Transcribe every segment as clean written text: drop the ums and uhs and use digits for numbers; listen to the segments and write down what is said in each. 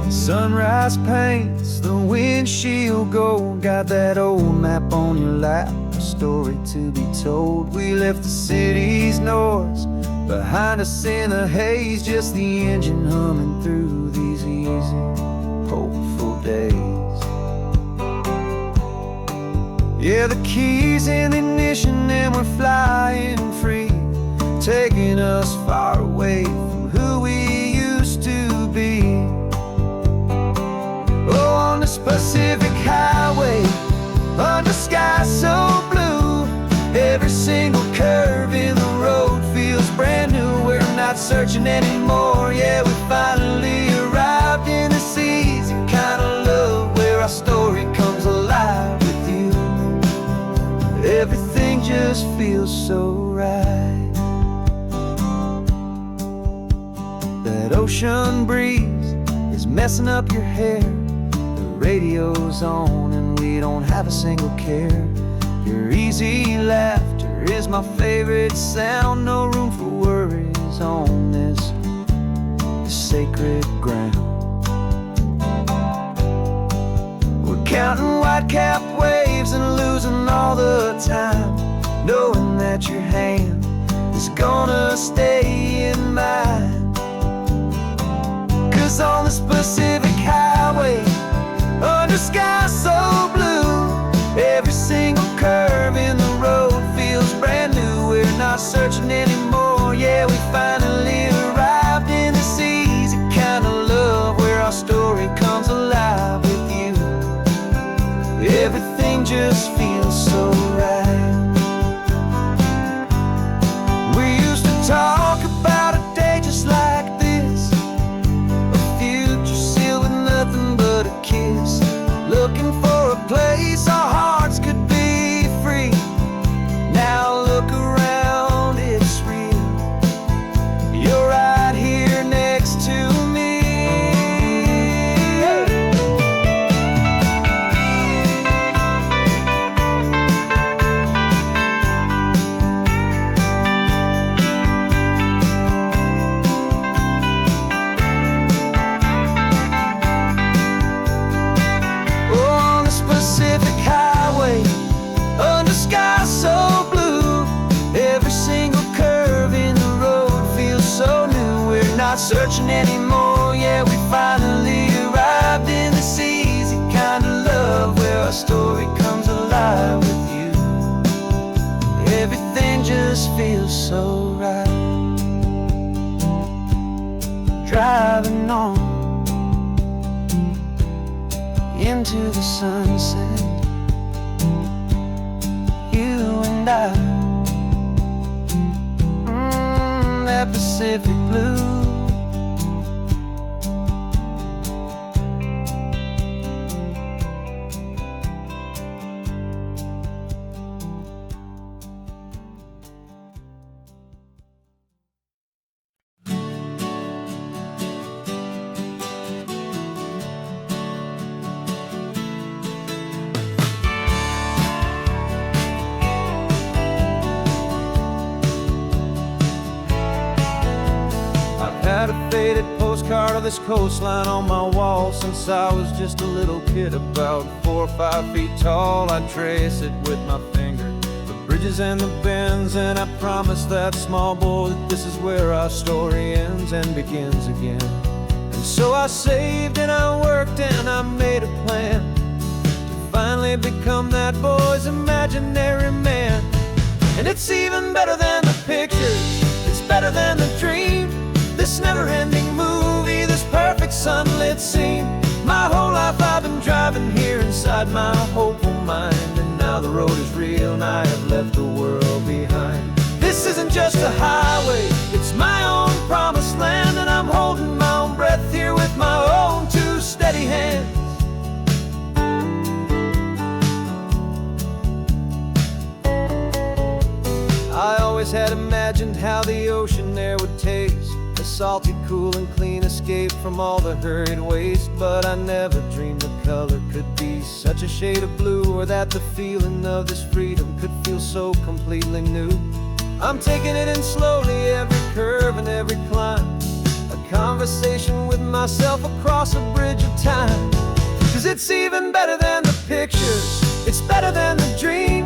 Sunrise paints the windshield gold. Got that old map on your lap, a story to be told. We left the city's noise behind us in the haze, just the engine humming through these easy, hopeful days. Yeah, the keys in the ignition and we're flying free, taking us far away from who we used to be. Oh, on this Pacific highway, under sky so blue, every single curve in the road feels brand new. We're not searching anymore, yeah, we finally arrived in this easy kind of love where our story comes alive with you. Everything just feels so right. That ocean breeze is messing up your hair, the radio's on and we don't have a single care. Your easy laughter is my favorite sound. No room for worries on this sacred ground. We're counting white-capped waves and losing all the time, knowing that your hand is gonna stay in mine. 'Cause on this Pacific highway, under sky so blue, every single curve in the road feels brand new. We're not searching anymore, yeah, we finally arrived in this easy kind of love where our story comes alive with you. Everything just feels so right. We used to talk about a day just like this, a future sealed with nothing but a kiss, looking for a place our hearts could be free. Now look around, it's real. You're right here next to me. On the Pacific highway, under sky so blue, every single curve in the road feels so new. We're not searching anymore, yeah, we finally arrived in this easy kind of love where our story comes alive with you. Everything just feels so right. Driving on into the sunset, you and I, that Pacific blue. Had a faded postcard of this coastline on my wall since I was just a little kid, about 4 or 5 feet tall. I trace it with my finger, the bridges and the bends, and I promised that small boy that this is where our story ends and begins again. And so I saved and I worked and I made a plan to finally become that boy's imaginary man. And it's even better than the pictures, it's better than the dream, this never-ending movie, this perfect sunlit scene. My whole life I've been driving here inside my hopeful mind, and now the road is real and I have left the world behind. This isn't just a highway, it's my own promised land, and I'm holding my own breath here with my own two steady hands. I always had imagined how the ocean there would taste, a salty, cool and clean escape from all the hurried waste. But I never dreamed the color could be such a shade of blue, or that the feeling of this freedom could feel so completely new. I'm taking it in slowly, every curve and every climb, a conversation with myself across a bridge of time. 'Cause it's even better than the pictures, it's better than the dream.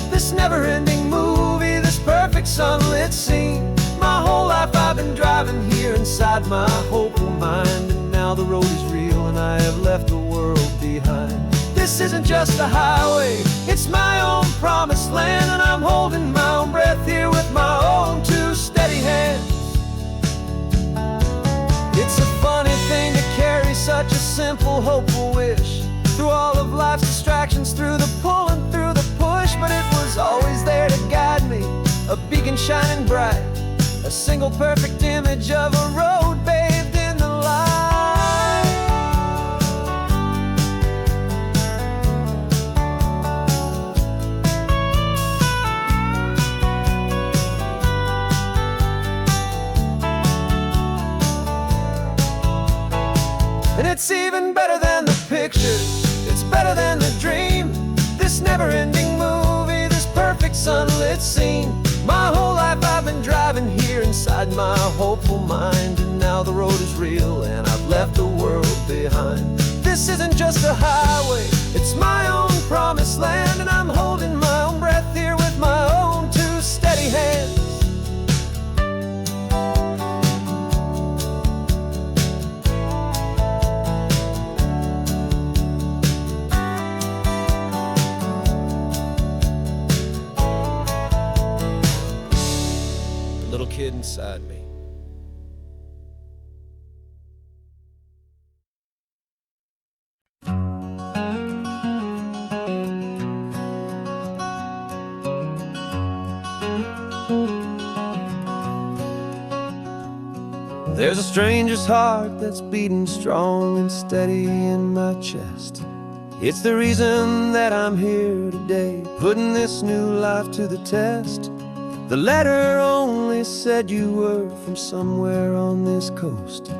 This never-ending movie, this perfect sunlit scene. My whole life I've been driving here inside my hopeful mind, and now the road is real and I have left the world behind. This isn't just a highway, it's my own promised land, and I'm holding my own breath here with my own two steady hands. It's a funny thing to carry such a simple, hopeful wish through all of life's distractions, through the pull and through the push. But it was always there to guide me, a beacon shining bright, a single perfect image of a road bathed in the light. And it's even better than the pictures, it's better than the dream. This never-ending movie, this perfect sunlit scene. My whole life I've been driving here inside my hopeful mind, and now the road is real and I've left the world behind. This isn't just a highway, it's my own promised land, and I'm holding my own breath here with my own two steady hands. Little kid inside me. There's a stranger's heart that's beating strong and steady in my chest. It's the reason that I'm here today, putting this new life to the test. The letter only said you were from somewhere on this coast,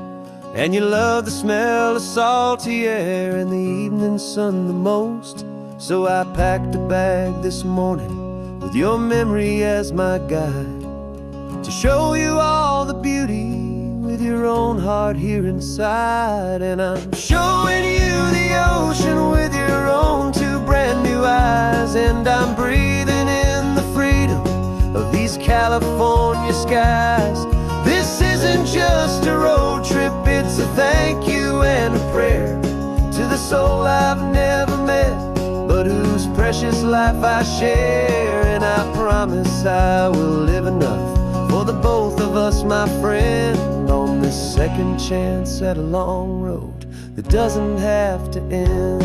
and you love the smell of salty air and the evening sun the most. So I packed a bag this morning with your memory as my guide, to show you all the beauty with your own heart here inside. And I'm showing you the ocean with your own two brand new eyes, and I'm breathing in the freedom of these California skies. This isn't just a road trip, it's a thank you and a prayer to the soul I've never met, but whose precious life I share. And I promise I will live enough for the both of us, my friend, on this second chance at a long road that doesn't have to end.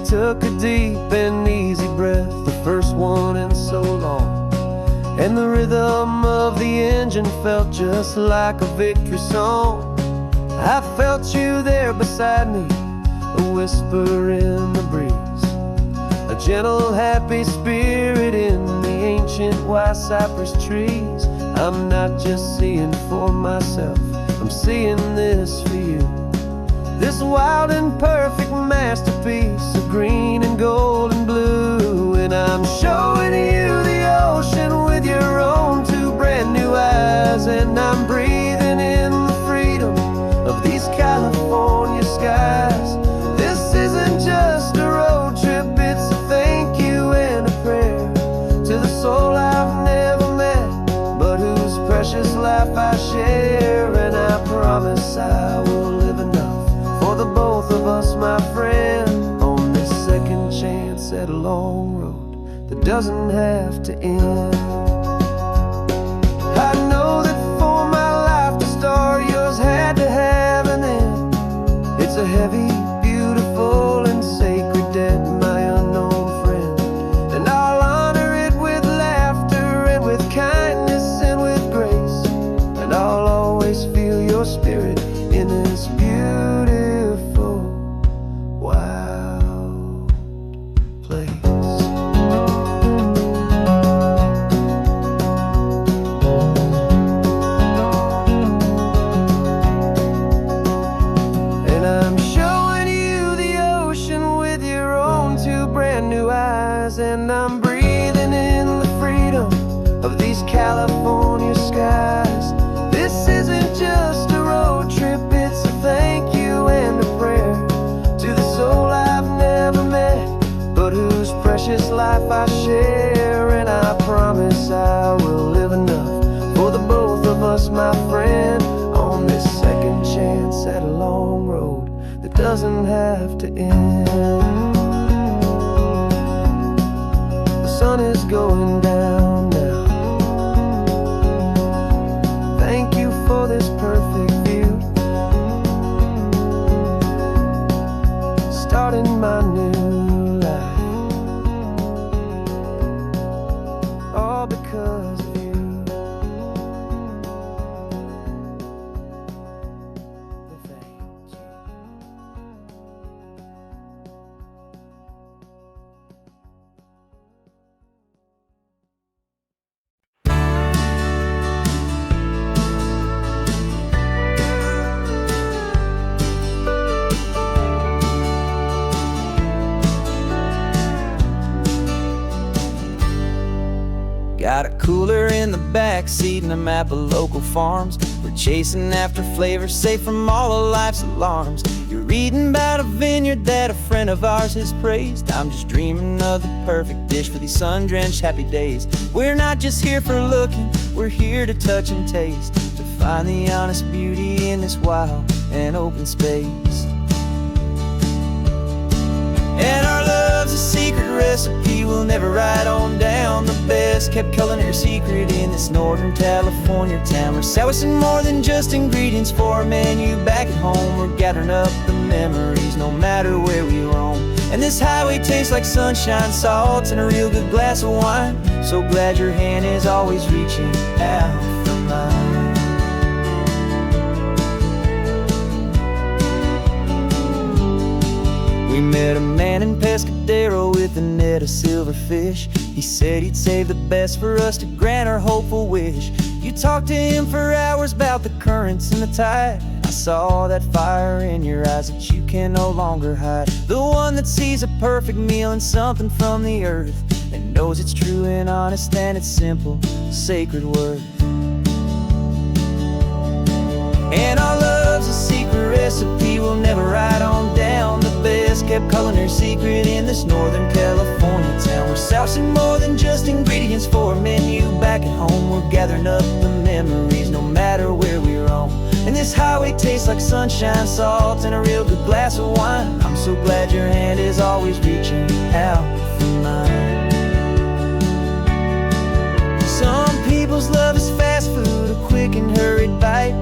Took a deep and easy breath, the first one in so long, and the rhythm of the engine felt just like a victory song. I felt you there beside me, a whisper in the breeze, a gentle happy spirit in the ancient white cypress trees. I'm not just seeing for myself, I'm seeing this for you, this wild and perfect masterpiece of green and gold and blue. And I'm showing you the ocean with your own two brand new eyes, and I'm breathing in the freedom of these California skies. This isn't just a road trip, it's a thank you and a prayer to the soul I've never met, but whose precious life I share. And I promise I will live enough for the both of us, my friend, on this second chance at a long road that doesn't have to end. I know that for my life to start, yours had to have an end. It's a heavy, beautiful, and sacred debt, my unknown friend, and I'll honor it with laughter and with kindness and with grace, and I'll always feel your spirit in this beautiful, wild place. have to end. The sun is going down now. Thank you for this perfect view. Starting my new life, all because of you. Thank you. Got a cooler in the back seat and a map of local farms. We're chasing after flavors safe from all of life's alarms. You're reading about a vineyard that a friend of ours has praised. I'm just dreaming of the perfect dish for these sun-drenched happy days. We're not just here for looking, we're here to touch and taste, to find the honest beauty in this wild and open space. And our love's a secret recipe we'll never write on down. The best kept culinary secret in this Northern California town. We're sourcing more than just ingredients for a menu back at home. We're gathering up the memories no matter where we roam. And this highway tastes like sunshine, salt, and a real good glass of wine. So glad your hand is always reaching out for mine. We met a man in Pescadero with a net of silverfish. He said he'd save the best for us to grant our hopeful wish. You talked to him for hours about the currents and the tide. I saw that fire in your eyes that you can no longer hide. The one that sees a perfect meal in something from the earth, and knows it's true and honest and it's simple, sacred worth. And our love's a secret recipe we'll never write on down. The best kept culinary secret in this Northern California town. We're sourcing more than just ingredients for a menu back at home. We're gathering up the memories no matter where we roam. And this highway tastes like sunshine, salt, and a real good glass of wine. I'm so glad your hand is always reaching out for mine. Some people's love is fast food, a quick and hurried bite.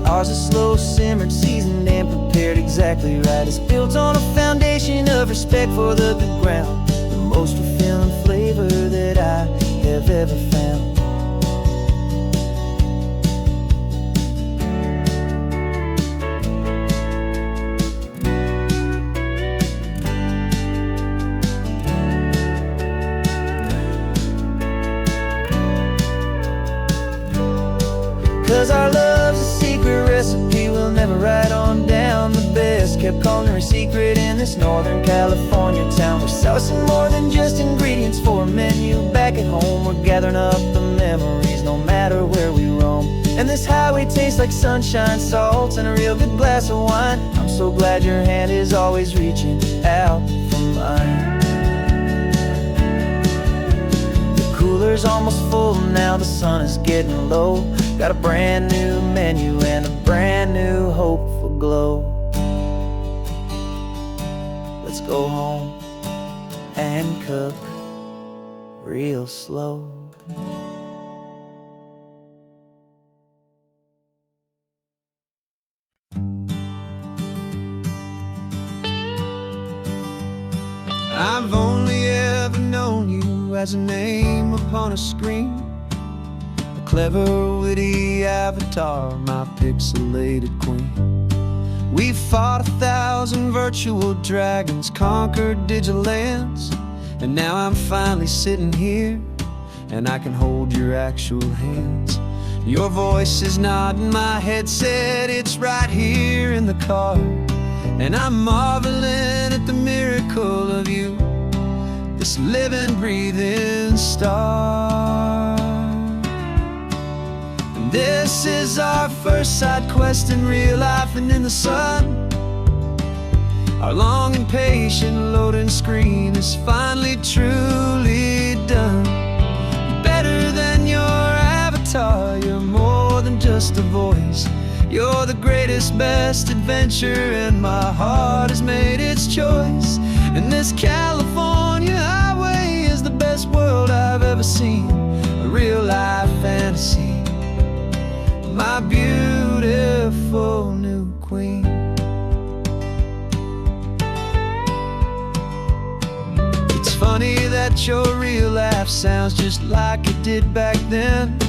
Ours is slow simmered, seasoned and prepared exactly right. It's built on a foundation of respect for the good ground, the most fulfilling flavor that I have ever found. 'Cause our love's a secret recipe we'll never write on down. The best kept culinary secret in this Northern California town. We're sourcing more than just ingredients for a menu back at home. We're gathering up the memories no matter where we roam. And this highway tastes like sunshine, salt, and a real good glass of wine. I'm so glad your hand is always reaching out for mine. The cooler's almost full now, the sun is getting low. Got a brand new menu and a brand new hopeful glow. Let's go home and cook real slow. I've only ever known you as a name upon a screen, a clever, witty avatar, my pixelated queen. We fought 1,000 virtual dragons, conquered digital lands, and now I'm finally sitting here, and I can hold your actual hands. Your voice is not in my headset, it's right here in the car, and I'm marveling at the miracle of you, this living, breathing star. And this is our first side quest in real life and in the sun. Our long and patient loading screen is finally truly done. Better than your avatar, you're more than just a voice. You're the greatest, best adventure, and my heart has made its choice. And this California highway is the best world I've ever seen, a real life fantasy, my beautiful new queen. It's funny that your real life sounds just like it did back then,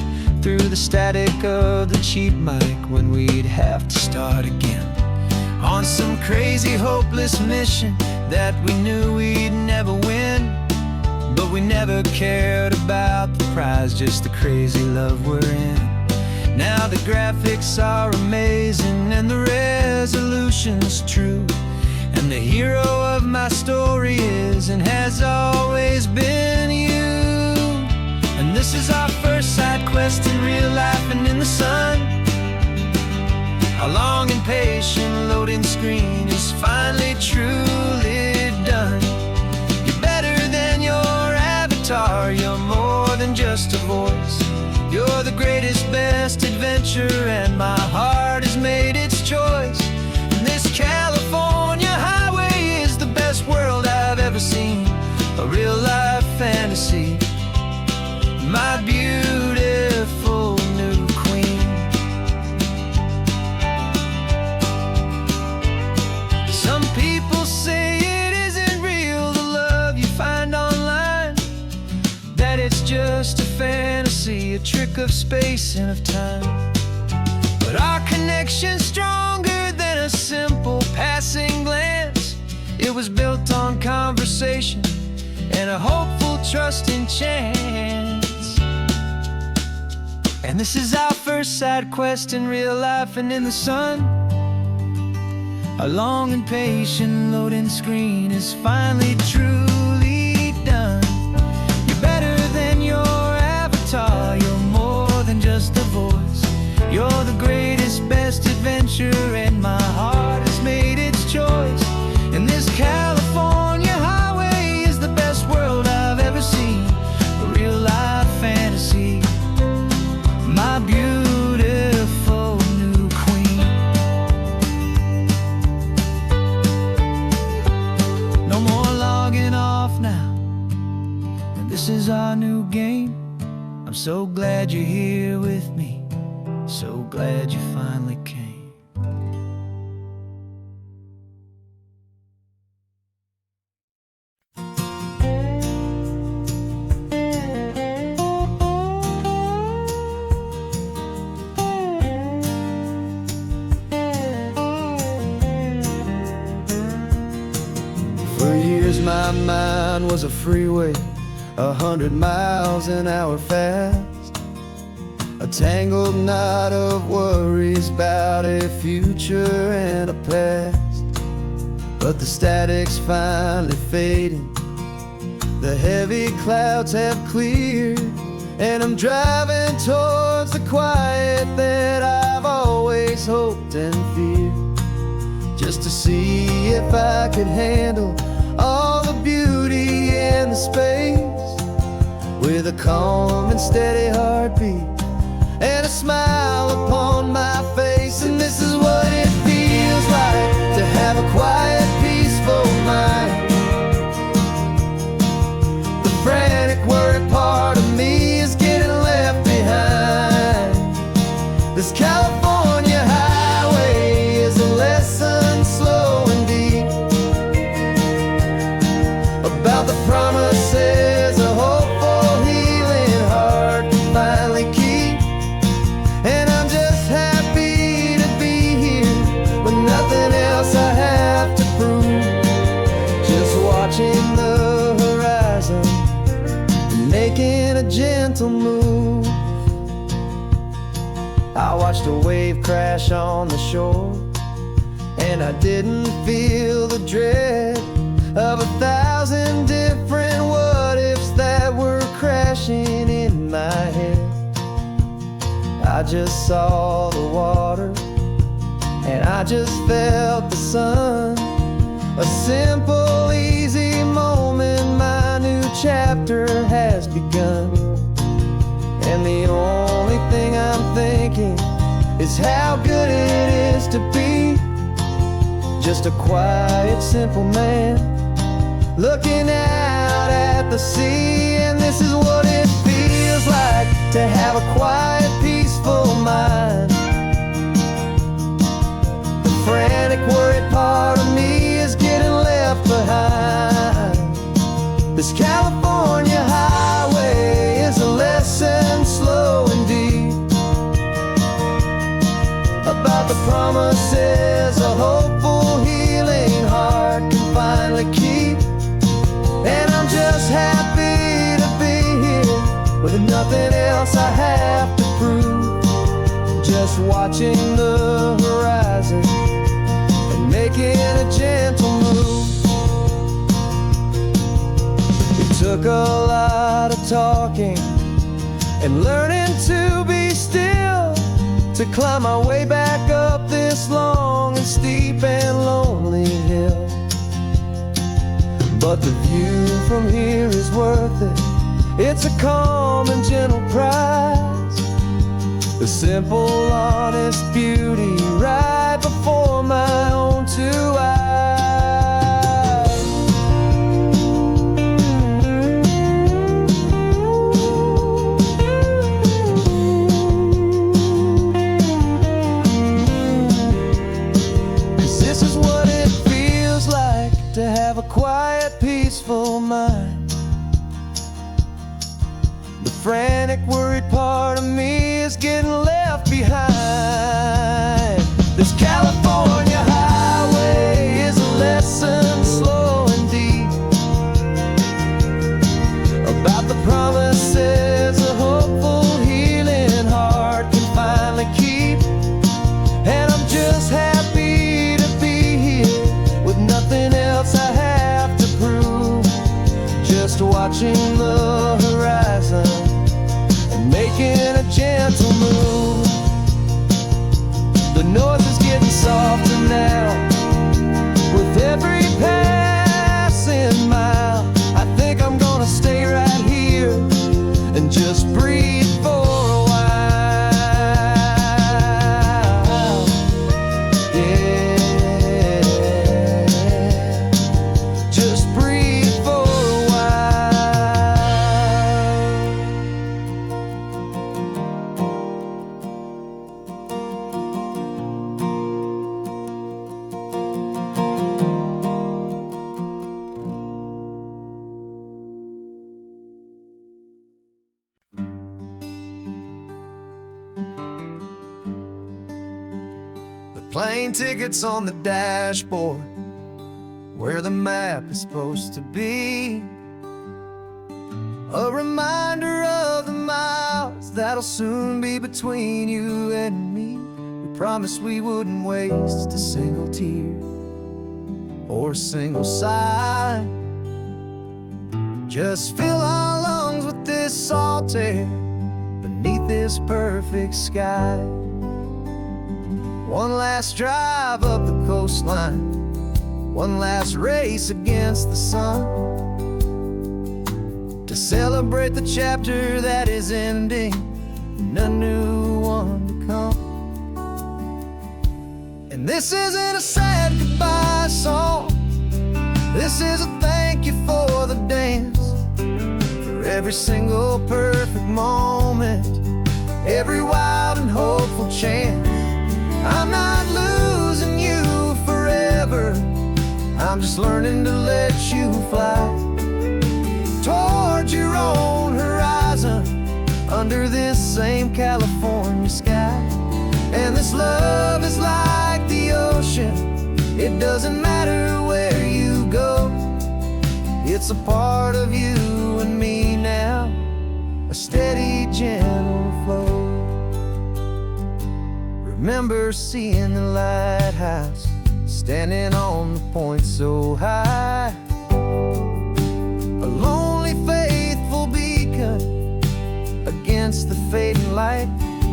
through the static of the cheap mic when we'd have to start again, on some crazy hopeless mission that we knew we'd never win. But we never cared about the prize, just the crazy love we're in. Now the graphics are amazing and the resolution's true, and the hero of my story is and has always been you. And this is our first side quest in real life and in the sun. Our long and patient loading screen is finally truly done. You're better than your avatar, you're more than just a voice. You're the greatest, best adventure, and my heart has made its choice. And this California highway is the best world I've ever seen, a real life fantasy, my beautiful new queen. Some people say it isn't real, the love you find online, that it's just a fantasy, a trick of space and of time. But our connection's stronger than a simple passing glance. It was built on conversation and a hopeful, trusting chance. And this is our first side quest in real life and in the sun. Our long and patient loading screen is finally truly done. You're better than your avatar, you're more than just a voice. You're the greatest, best adventure, and my heart has made its choice. And this California highway is the best world I've ever seen, a real life fantasy, my beautiful new queen. No more logging off now, and this is our new game. I'm so glad you're here with me, so glad you finally came. For years my mind was a freeway, 100 miles an hour fast, a tangled knot of worries about a future and a past. But the static's finally fading, the heavy clouds have cleared, and I'm driving towards the quiet that I've always hoped and feared, just to see if I could handle all the beauty and the space, with a calm and steady heartbeat and a smile upon my face. And this is what it feels like to have a quiet, peaceful mind. The frantic, worried part of me is getting left behind. This California highway is a lesson slow and deep about the promises a hopeful, healing heart can finally keep. And I'm just happy to be here with nothing else I have to prove, just watching the horizon and making a gentle move. I watched a wave crash on the shore, and I didn't feel the dread of 1,000 different what-ifs that were crashing in my head. I just saw the water, and I just felt the sun. A simple, easy moment, my new chapter has begun. And the only thing I'm thinking is how good it is to be just a quiet, simple man looking out at the sea. And this is what it feels like to have a quiet, peaceful mind. The frantic, worried part of me is getting left behind. This California highway is a lesson slow and deep about the promises a hopeful, healing heart can finally keep. And I'm just happy to be here with nothing else I have to prove, just watching the horizon and making a gentle move. It took a lot of talking and learning to be still to climb my way back up this long and steep and lonely hill. But the view from here is worth it. It's a calm and gentle prize, the simple, honest beauty right before my own two eyes. To have a quiet, peaceful mind. The frantic, worried part of me is getting left behind. This California highway is a lesson slow and deep about the promises a hopeful, healing heart can finally keep. And I'm just happy to be here with nothing else I have to prove, just watching the horizon and making a gentle move. The noise is getting softer now with every passing mile. I think I'm gonna stay right here and just breathe for a while. Plane tickets on the dashboard, where the map is supposed to be. A reminder of the miles that'll soon be between you and me. We promised we wouldn't waste a single tear or a single sigh. Just fill our lungs with this salt air beneath this perfect sky. One last drive up the coastline, one last race against the sun, to celebrate the chapter that is ending and a new one to come. And this isn't a sad goodbye song, this is a thank you for the dance, for every single perfect moment, every wild and hopeful chance. I'm not losing you forever, I'm just learning to let you fly towards your own horizon under this same California sky. And this love is like the ocean, it doesn't matter where you go, it's a part of you and me now, a steady, gentle flow. Remember seeing the lighthouse, standing on the point so high, a lonely, faithful beacon against the fading light.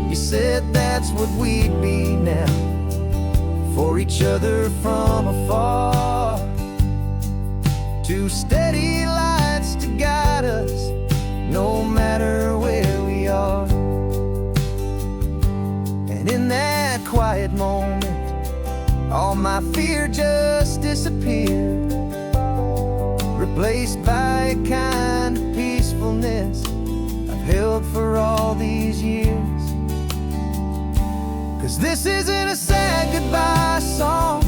You said that's what we'd be now, for each other from afar. Two steady lights to guide us, no matter where we are. And in that quiet moment, all my fear just disappeared, replaced by a kind of peacefulness I've held for all these years. 'Cause this isn't a sad goodbye song,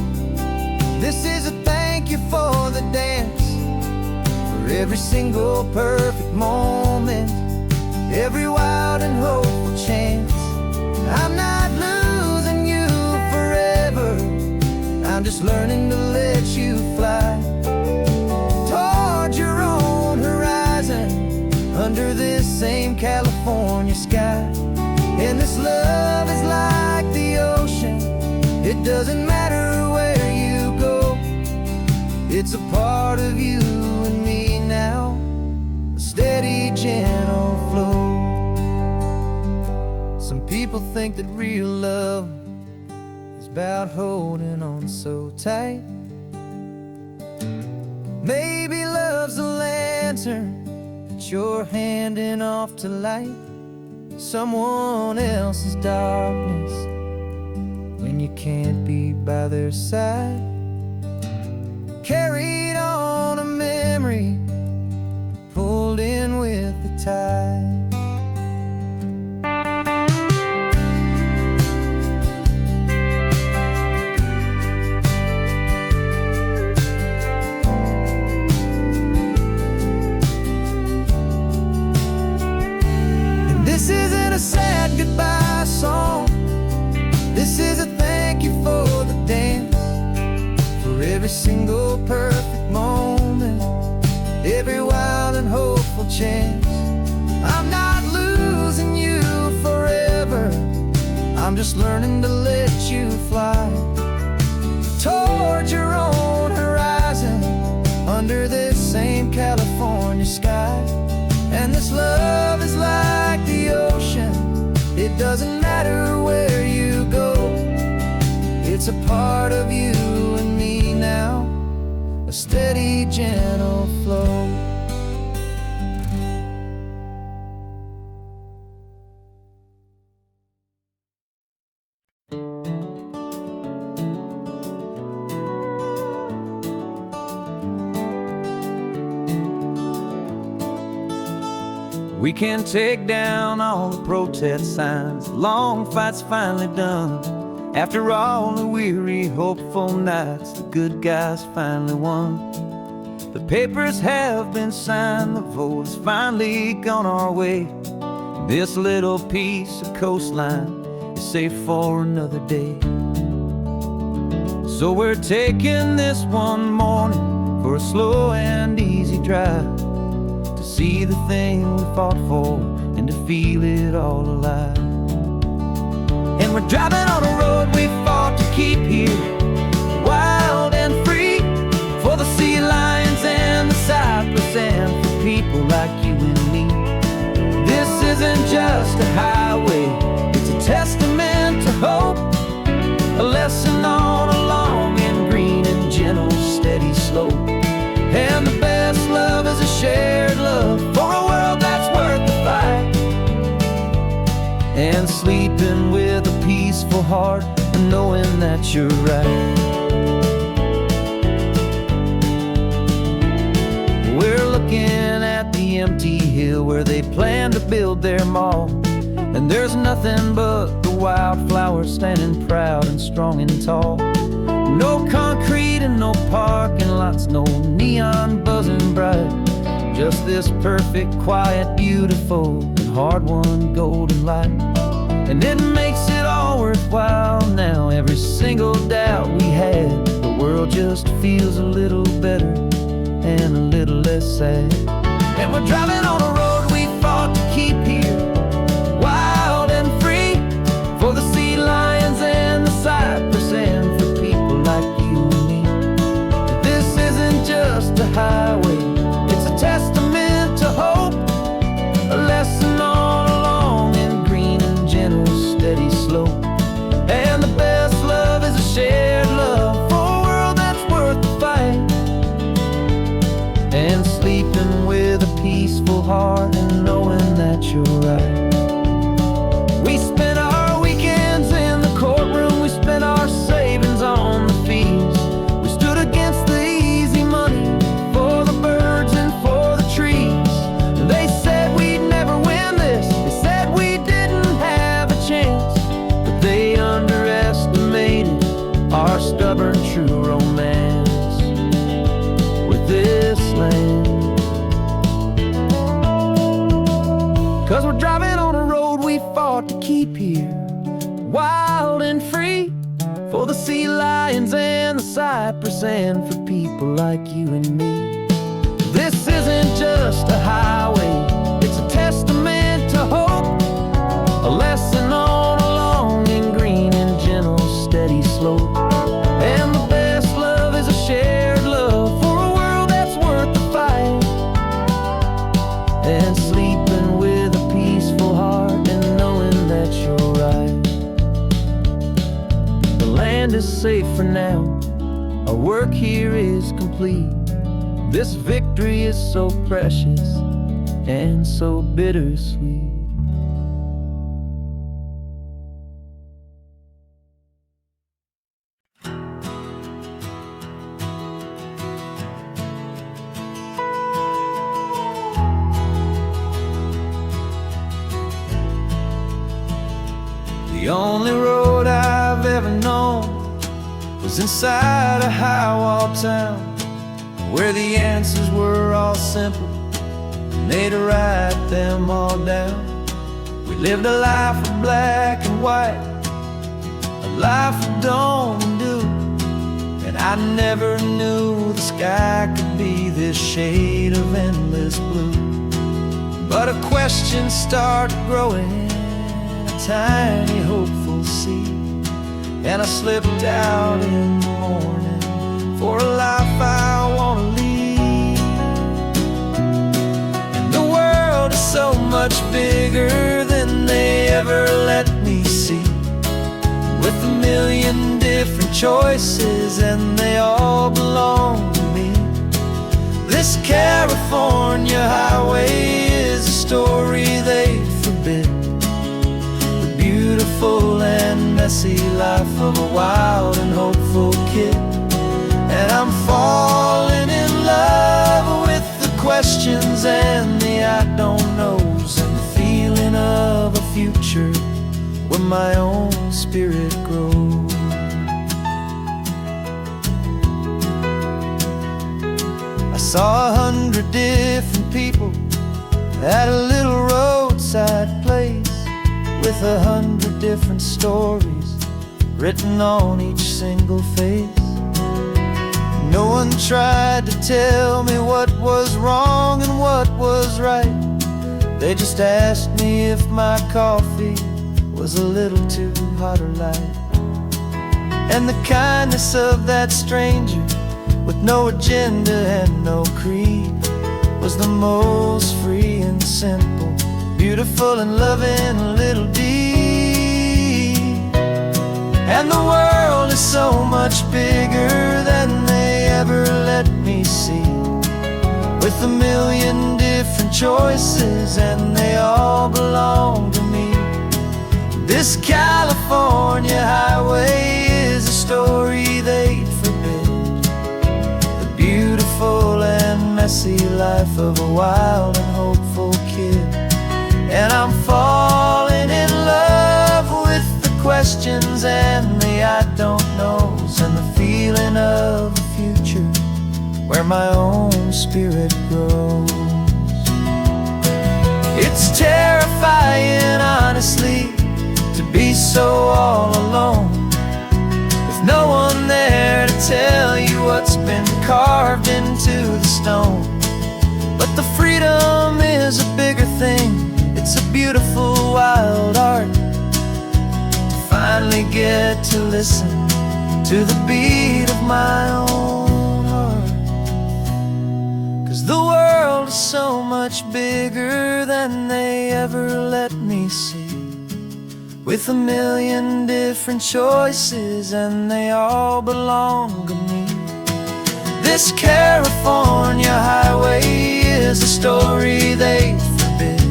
this is a thank you for the dance, for every single perfect moment, every wild and hopeful chance. I'm not losing you forever, I'm just learning to let you fly towards your own horizon, under this same California sky. And this love is like the ocean, it doesn't matter where you go, it's a part of you and me now, a steady, gentle flow. Some people think that real love is about holding on so tight. Maybe love's a lantern that you're handing off to light someone else's darkness when you can't be by their side. Carried on a memory, pulled in with the tide. This isn't a sad goodbye song, this is a thank you for the dance, for every single perfect moment, every wild and hopeful chance. I'm not losing you forever, I'm just learning to let you fly towards your own horizon, under this same California sky. And this love is like the ocean, it doesn't matter where you go, it's a part of you and me now, a steady, gentle flow. We can take down all the protest signs, long fight's finally done. After all the weary, hopeful nights, the good guys finally won. The papers have been signed, the vote has finally gone our way. This little piece of coastline is safe for another day. So we're taking this one morning for a slow and easy drive, to see the thing we fought for and to feel it all alive. And we're driving on a road we fought to keep here, wild and free, for the sea lions and the cypress and for people like you and me. This isn't just a highway, it's a testament to hope, a lesson on a long and green and gentle steady slope. And the best love is a shared love for a world that's worth the fight, and sleeping with a peaceful heart and knowing that you're right. We're looking at the empty hill where they plan to build their mall, and there's nothing but the wildflowers standing proud and strong and tall. No concrete and no parking lots, no neon buzzing bright, just this perfect, quiet, beautiful, and hard-won golden light. And it makes it all worthwhile now, every single doubt we had. The world just feels a little better and a little less sad. And we're driving on a road we fought to keep here, wild and free, for the sea lions and the cypress and for people like you and me. This isn't just a highway, it's a testament to hope, a lesson on a long and green and gentle steady slope. And the best love is a shared love for a world that's worth the fight, and sleeping with a peaceful heart and knowing that you're right. We spent our weekends in the courtroom, we true romance with this land. 'Cause we're driving on a road we fought to keep here, wild and free, for the sea lions and the cypress, and for people like you and me. This isn't just a highway, it's a testament to hope, a lesson on a long and green and gentle steady slope. And the best love is a shared love for a world that's worth the fight, and sleeping with a peaceful heart and knowing that you're right. The land is safe for now, our work here is complete. This victory is so precious and so bittersweet. The only road I've ever known was inside a high-wall town, where the answers were all simple and they'd write them all down. We lived a life of black and white, a life of don't and do, and I never knew the sky could be this shade of endless blue. But a question started growing, a tiny hopeful seed, and I slipped out in the morning for a life I wanna lead. And the world is so much bigger than they ever let me see, with a million different choices and they all belong to me. This California highway is a story they forbid, the beautiful and messy life of a wild and hopeful kid. And I'm falling in love with the questions and the I don't knows, and the feeling of a future where my own spirit grows. I saw 100 different people at a little roadside place, with 100 different stories written on each single face. No one tried to tell me what was wrong and what was right. They just asked me if my coffee was a little too hot or light. And the kindness of that stranger, with no agenda and no creed, was the most free and simple, beautiful and loving little deed. And the world is so much bigger than they ever let me see, with a million different choices and they all belong to me. This California highway is a story they forbid, the beautiful and messy life of a wild and hopeful kid. And I'm falling in love with the questions and the I don't knows, and the feeling of a future where my own spirit grows. It's terrifying, honestly, to be so all alone, with no one there to tell you what's been carved into the stone. But the freedom is a bigger thing, it's a beautiful wild art, to finally get to listen to the beat of my own heart. 'Cause the world is so much bigger than they ever let me see, with a million different choices and they all belong to me. This California highway is a story they forbid,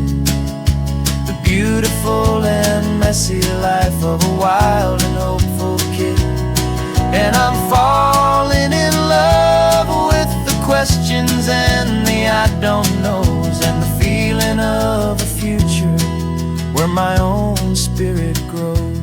the beautiful and messy life of a wild and hopeful kid. And I'm falling in love with the questions and the I don't knows, and the feeling of a future where my own spirit grows.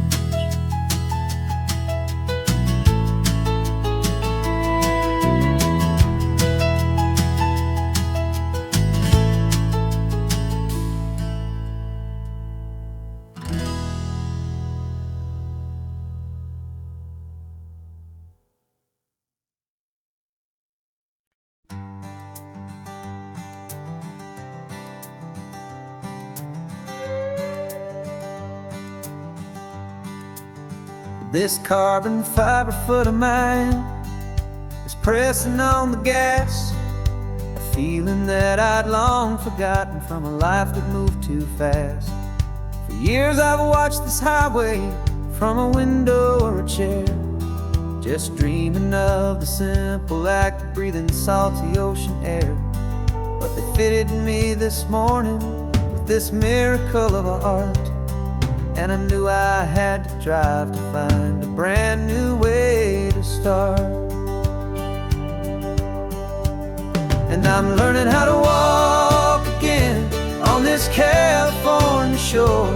This carbon fiber foot of mine is pressing on the gas, a feeling that I'd long forgotten from a life that moved too fast. For years I've watched this highway from a window or a chair, just dreaming of the simple act of breathing salty ocean air. But they fitted me this morning with this miracle of art, and I knew I had to drive to find a brand new way to start. And I'm learning how to walk again on this California shore,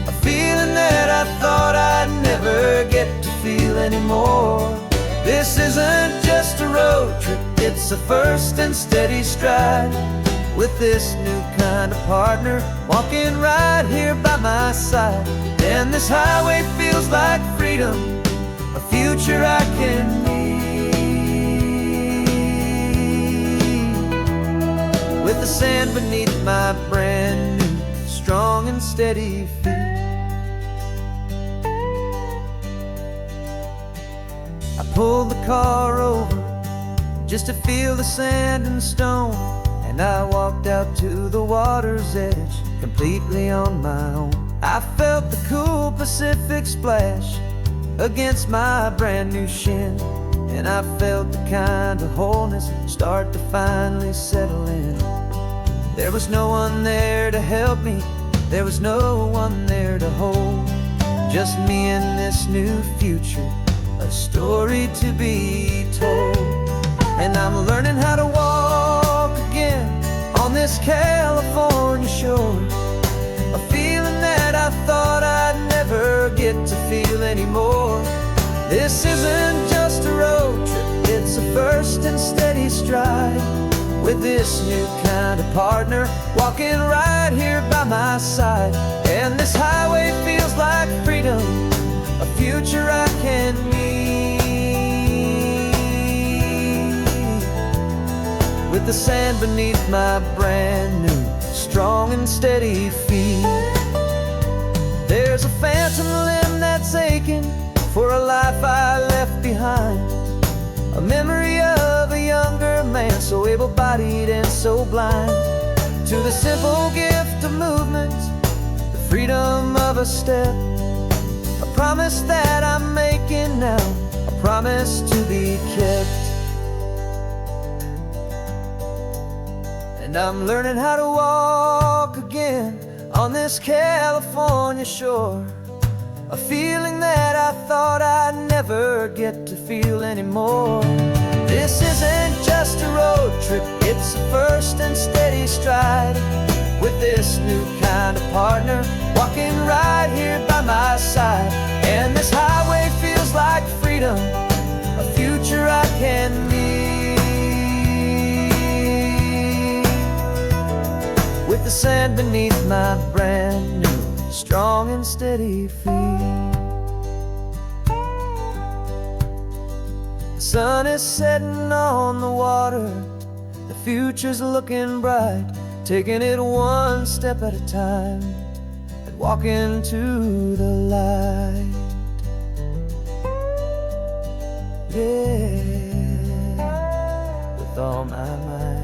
a feeling that I thought I'd never get to feel anymore. This isn't just a road trip, it's a first and steady stride, with this new kind of partner walking right here by my side. And this highway feels like freedom, a future I can need, with the sand beneath my brand new strong and steady feet. I pulled the car over just to feel the sand and stone, and I walked out to the water's edge completely on my own. I felt the cool Pacific splash against my brand new shin, and I felt the kind of wholeness start to finally settle in. There was no one there to help me, there was no one there to hold, just me and this new future, a story to be told. And I'm learning how to walk again on this California shore, a feeling that I thought I'd never get to feel anymore. This isn't just a road trip, it's a first and steady stride, with this new kind of partner walking right here by my side. And this highway feels like freedom, a future I can need, with the sand beneath my brand new strong and steady feet. There's a phantom limb that's aching for a life I left behind, a memory of a younger man so able-bodied and so blind, to the simple gift of movement, the freedom of a step, a promise that I'm making now, a promise to be kept. And I'm learning how to walk again on this California shore, a feeling that I thought I'd never get to feel anymore. This isn't just a road trip, it's a first and steady stride, with this new kind of partner walking right here by my side. And this highway feels like freedom, a future I can need, with the sand beneath my brand new strong and steady feet. The sun is setting on the water, the future's looking bright, taking it one step at a time and walking to the light. Yeah, with all my might.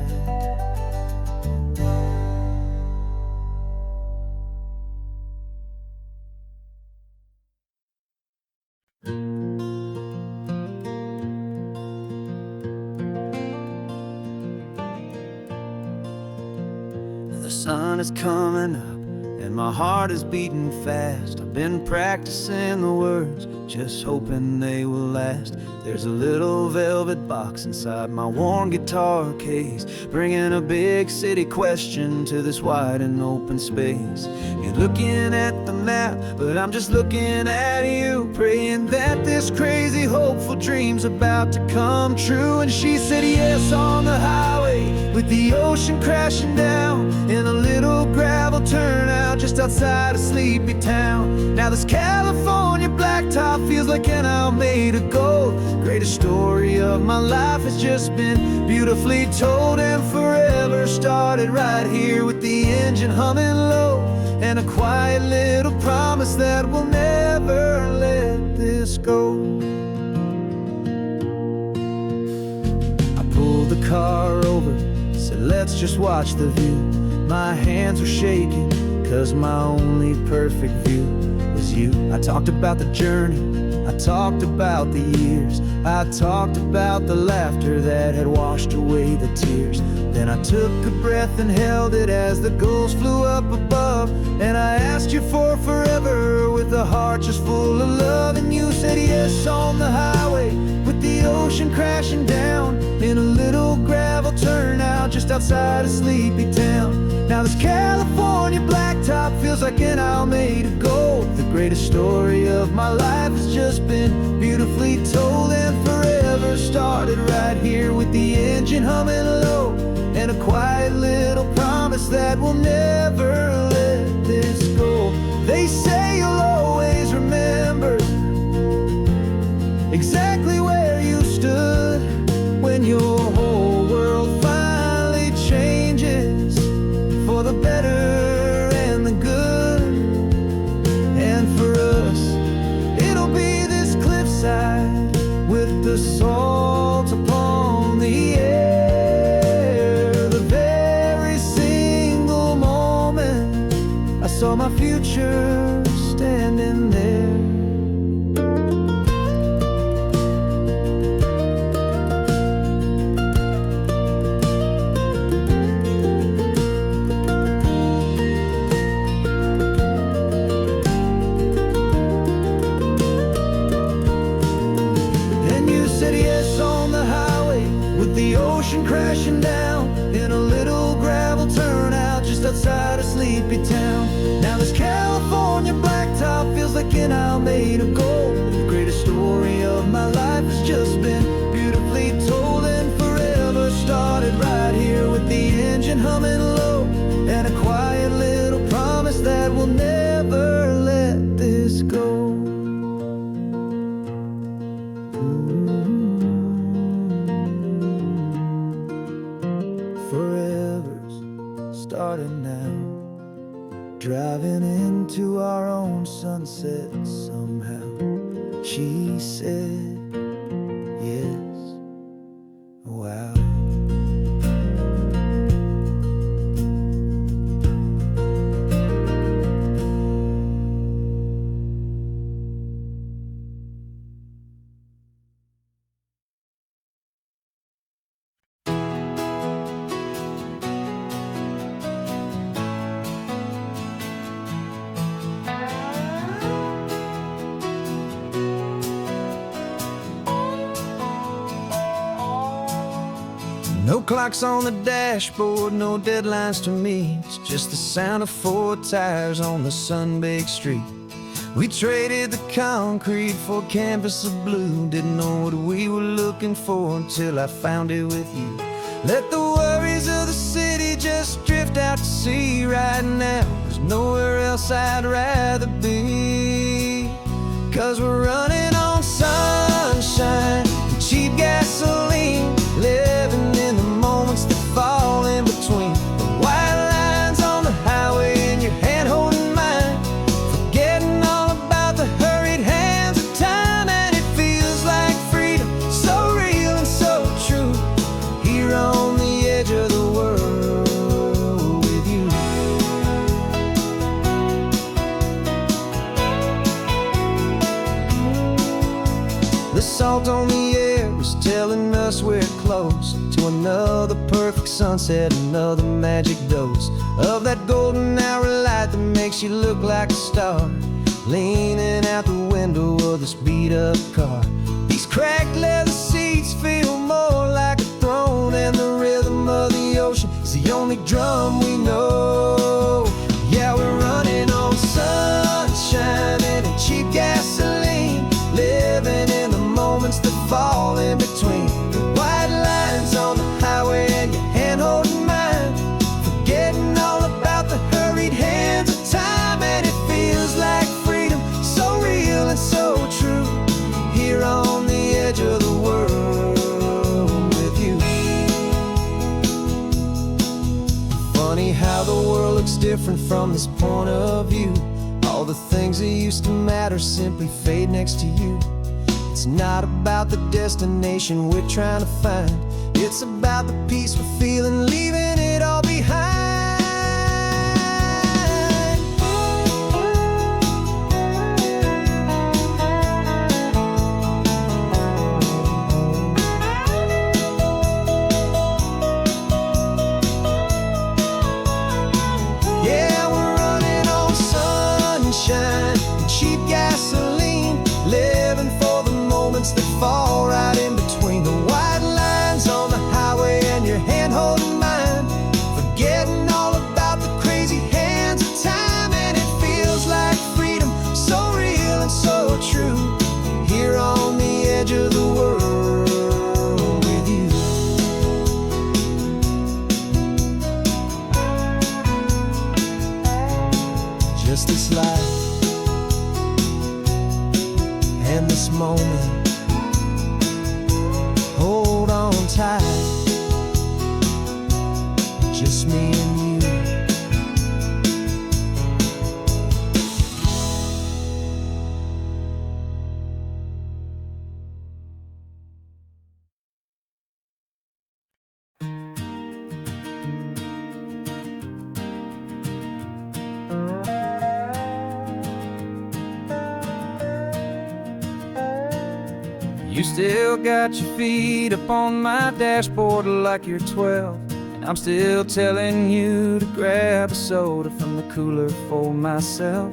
The sun is coming up and my heart is beating fast. I've been practicing the words, just hoping they will last. There's a little velvet box inside my worn guitar case, bringing a big city question to this wide and open space. You're looking at the map, but I'm just looking at you, praying that this crazy hopeful dream's about to come true. And she said yes on the highway, with the ocean crashing down in a little gravel turnout just outside of sleepy town. Now this California blacktop feels like an isle made of gold. Greatest story of my life has just been beautifully told, and forever started right here with the engine humming low, and a quiet little promise that we'll never let this this goes. I pulled the car over, said let's just watch the view. My hands were shaking, cause my only perfect view was you. I talked about the journey, I talked about the years, I talked about the laughter that had washed away the tears. Then I took a breath and held it as the gulls flew up above. And I asked you for forever with a heart just full of love. And you said yes on the highway with the ocean crashing down in a little gravel turnout just outside of sleepy town. Now this California blacktop feels like an isle made of gold. The greatest story of my life has just been beautifully told. And forever started right here with the engine humming low, and a quiet little promise that we'll never let this go. They say you'll always remember exactly where you stood when your whole world finally changes for the better and the good. And for us, it'll be this cliffside with the salt upon the air. The very single moment I saw my future standing there. The ocean crashing down in a little gravel turnout just outside of sleepy town. Now this California blacktop feels like an isle made of gold. The greatest story of my life has just been beautifully told. And forever started right here with the engine humming low, and a quiet little promise that we'll never let this go. Forever's started now, driving into our own sunset somehow. She said yes, wow. No clocks on the dashboard, no deadlines to meet. It's just the sound of 4 tires on the sun-baked street. We traded the concrete for a canvas of blue. Didn't know what we were looking for until I found it with you. Let the worries of the city just drift out to sea right now. There's nowhere else I'd rather be, 'cause we're running on sunshine and cheap gasoline, living in the moments that fall in between the white lines on the highway and your hand holding mine, forgetting all about the hurried hands of time. And it feels like freedom, so real and so true, here on the edge of the world with you. The salt on the air is telling us we're close to another perfect sunset, another magic dose of that golden hour light that makes you look like a star, leaning out the window of this beat-up car. These cracked leather seats feel more like a throne, and the rhythm of the ocean is the only drum we know. Yeah, we're running on sunshine and a cheap gasoline, living in the moments that fall in between the white lines on the highway and your hand holding mine, forgetting all about the hurried hands of time. And it feels like freedom, so real and so true, here on the edge of the world with you. Funny how the world looks different from this point of view. All the things that used to matter simply fade next to you. It's not about the destination we're trying to find. It's about the peace we're feeling, leaving it all behind. Yeah, we're running on sunshine and cheap gasoline, living for the moments that fall right in between the white lines on the highway and your hand holding mine, forgetting all about the crazy hands of time. And it feels like freedom, so real and so true, here on the edge of the world with you. Just this life and this moment, hold on tight, just me and you. You still got your feet up on my dashboard like you're 12, and I'm still telling you to grab a soda from the cooler for myself.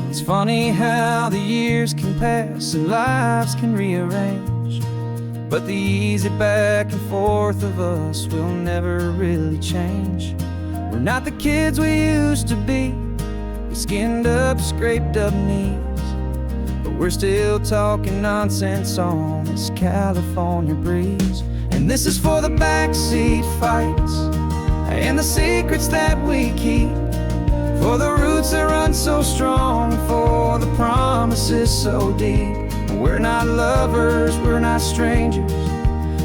It's funny how the years can pass and lives can rearrange, but the easy back and forth of us will never really change. We're not the kids we used to be, with skinned up, scraped up knees, but we're still talking nonsense on this California breeze. And this is for the backseat fights and the secrets that we keep, for the roots that run so strong, for the promises so deep. We're not lovers, we're not strangers,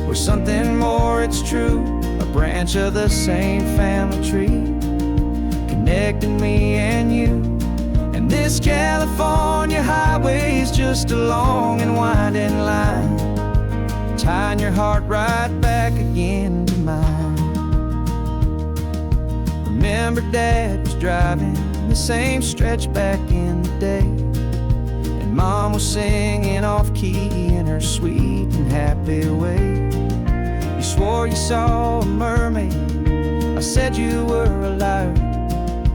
we're something more, it's true, a branch of the same family tree, connecting me and you. And this California highway is just a long and winding line, tying your heart right back again to mine. Remember Dad was driving the same stretch back in the day, and Mom was singing off-key in her sweet and happy way. You swore you saw a mermaid, I said you were a liar,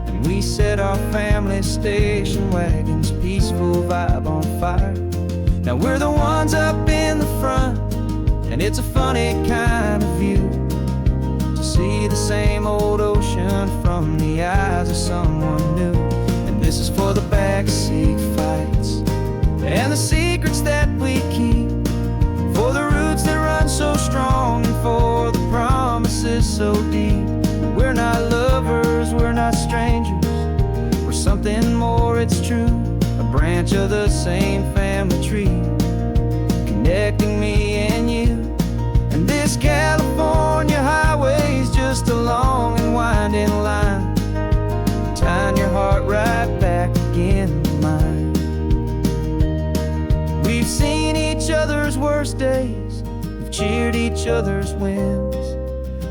and we set our family station wagon's peaceful vibe on fire. Now we're the ones up in the front, and it's a funny kind of view to see the same old ocean from the eyes of someone new. And this is for the backseat fights and the secrets that we keep, for the roots that run so strong and for the promises so deep. We're not lovers, we're not strangers, we're something more, it's true, a branch of the same family tree, connecting me and you. And this California highway is just a long and winding line, tying your heart right back again to mine. We've seen each other's worst days, we've cheered each other's wins,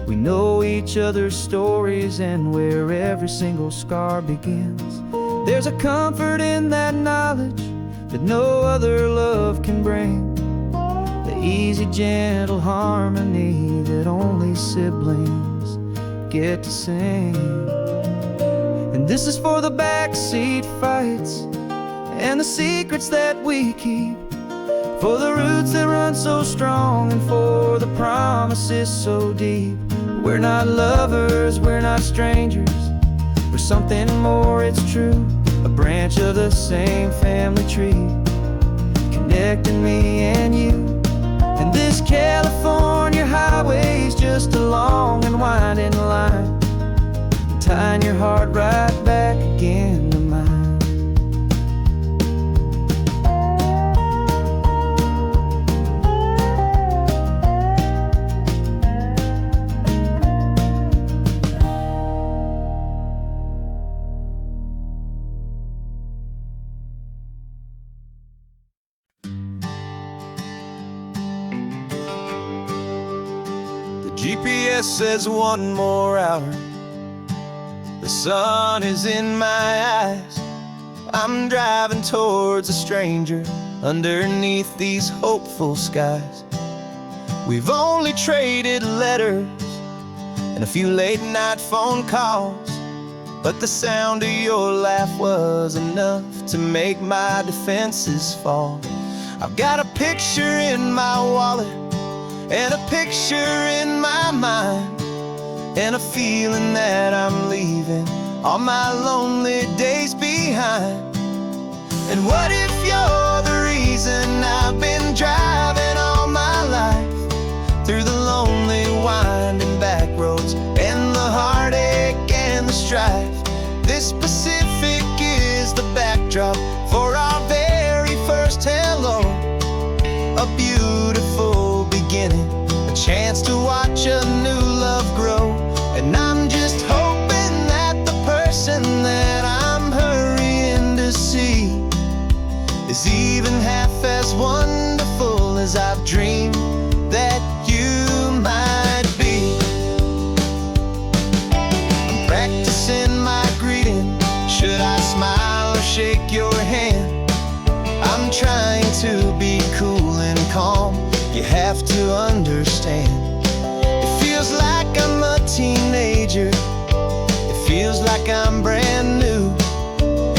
we know each other's stories and where every single scar begins. There's a comfort in that knowledge that no other love can bring, the easy, gentle harmony that only siblings get to sing. And this is for the backseat fights and the secrets that we keep, for the roots that run so strong and for the promises so deep. We're not lovers, we're not strangers, we're something more, it's true, a branch of the same family tree, connecting me and you. And this California highway is just a long and winding line, tying your heart right back again to mine. GPS says one more hour. The sun is in my eyes. I'm driving towards a stranger underneath these hopeful skies. We've only traded letters and a few late night phone calls, but the sound of your laugh was enough to make my defenses fall. I've got a picture in my wallet and a picture in my mind, and a feeling that I'm leaving all my lonely days behind. And what if you're the reason I've been driving all my life, through the lonely winding back roads and the heartache and the strife? This Pacific is the backdrop for our very first hello. A beautiful beginning, a chance to watch a new love grow. And I'm just hoping that the person that I'm hurrying to see is even half as wonderful as I've dreamed that you might be. I'm practicing my greeting. Should I smile or shake your hand? I'm trying to be cool and calm. You have to understand. It feels like I'm a teenager. It feels like I'm brand new.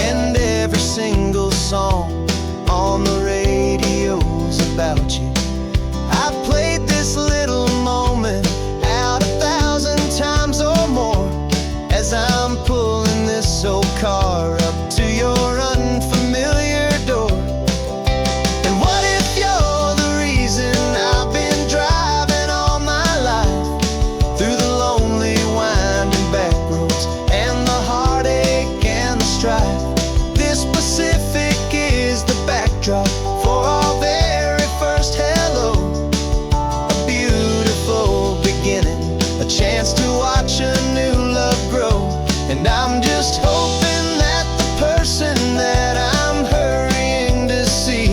And every single song on the radio's about you. I've played this little moment out 1,000 times or more, as I'm pulling this old car up to your unfamiliar door. And what if you're the reason I've been driving all my life, through the lonely winding back roads and the heartache and the strife? This Pacific is the backdrop for our very first hello. A beautiful beginning, a chance to watch a new love grow. And I'm just hoping that the person that I'm hurrying to see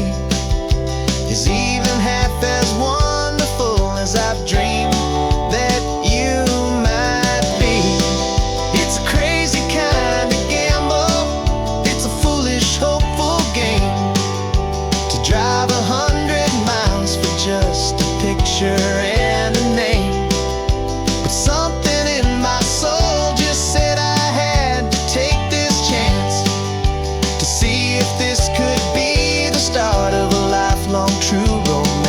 is even half as wonderful as I've dreamed that you might be. It's a crazy kind of gamble. It's a foolish, hopeful game to drive 100 miles for just a picture and a name. But something in my soul just said I had to take this chance to see if this could be the start of a lifelong true romance.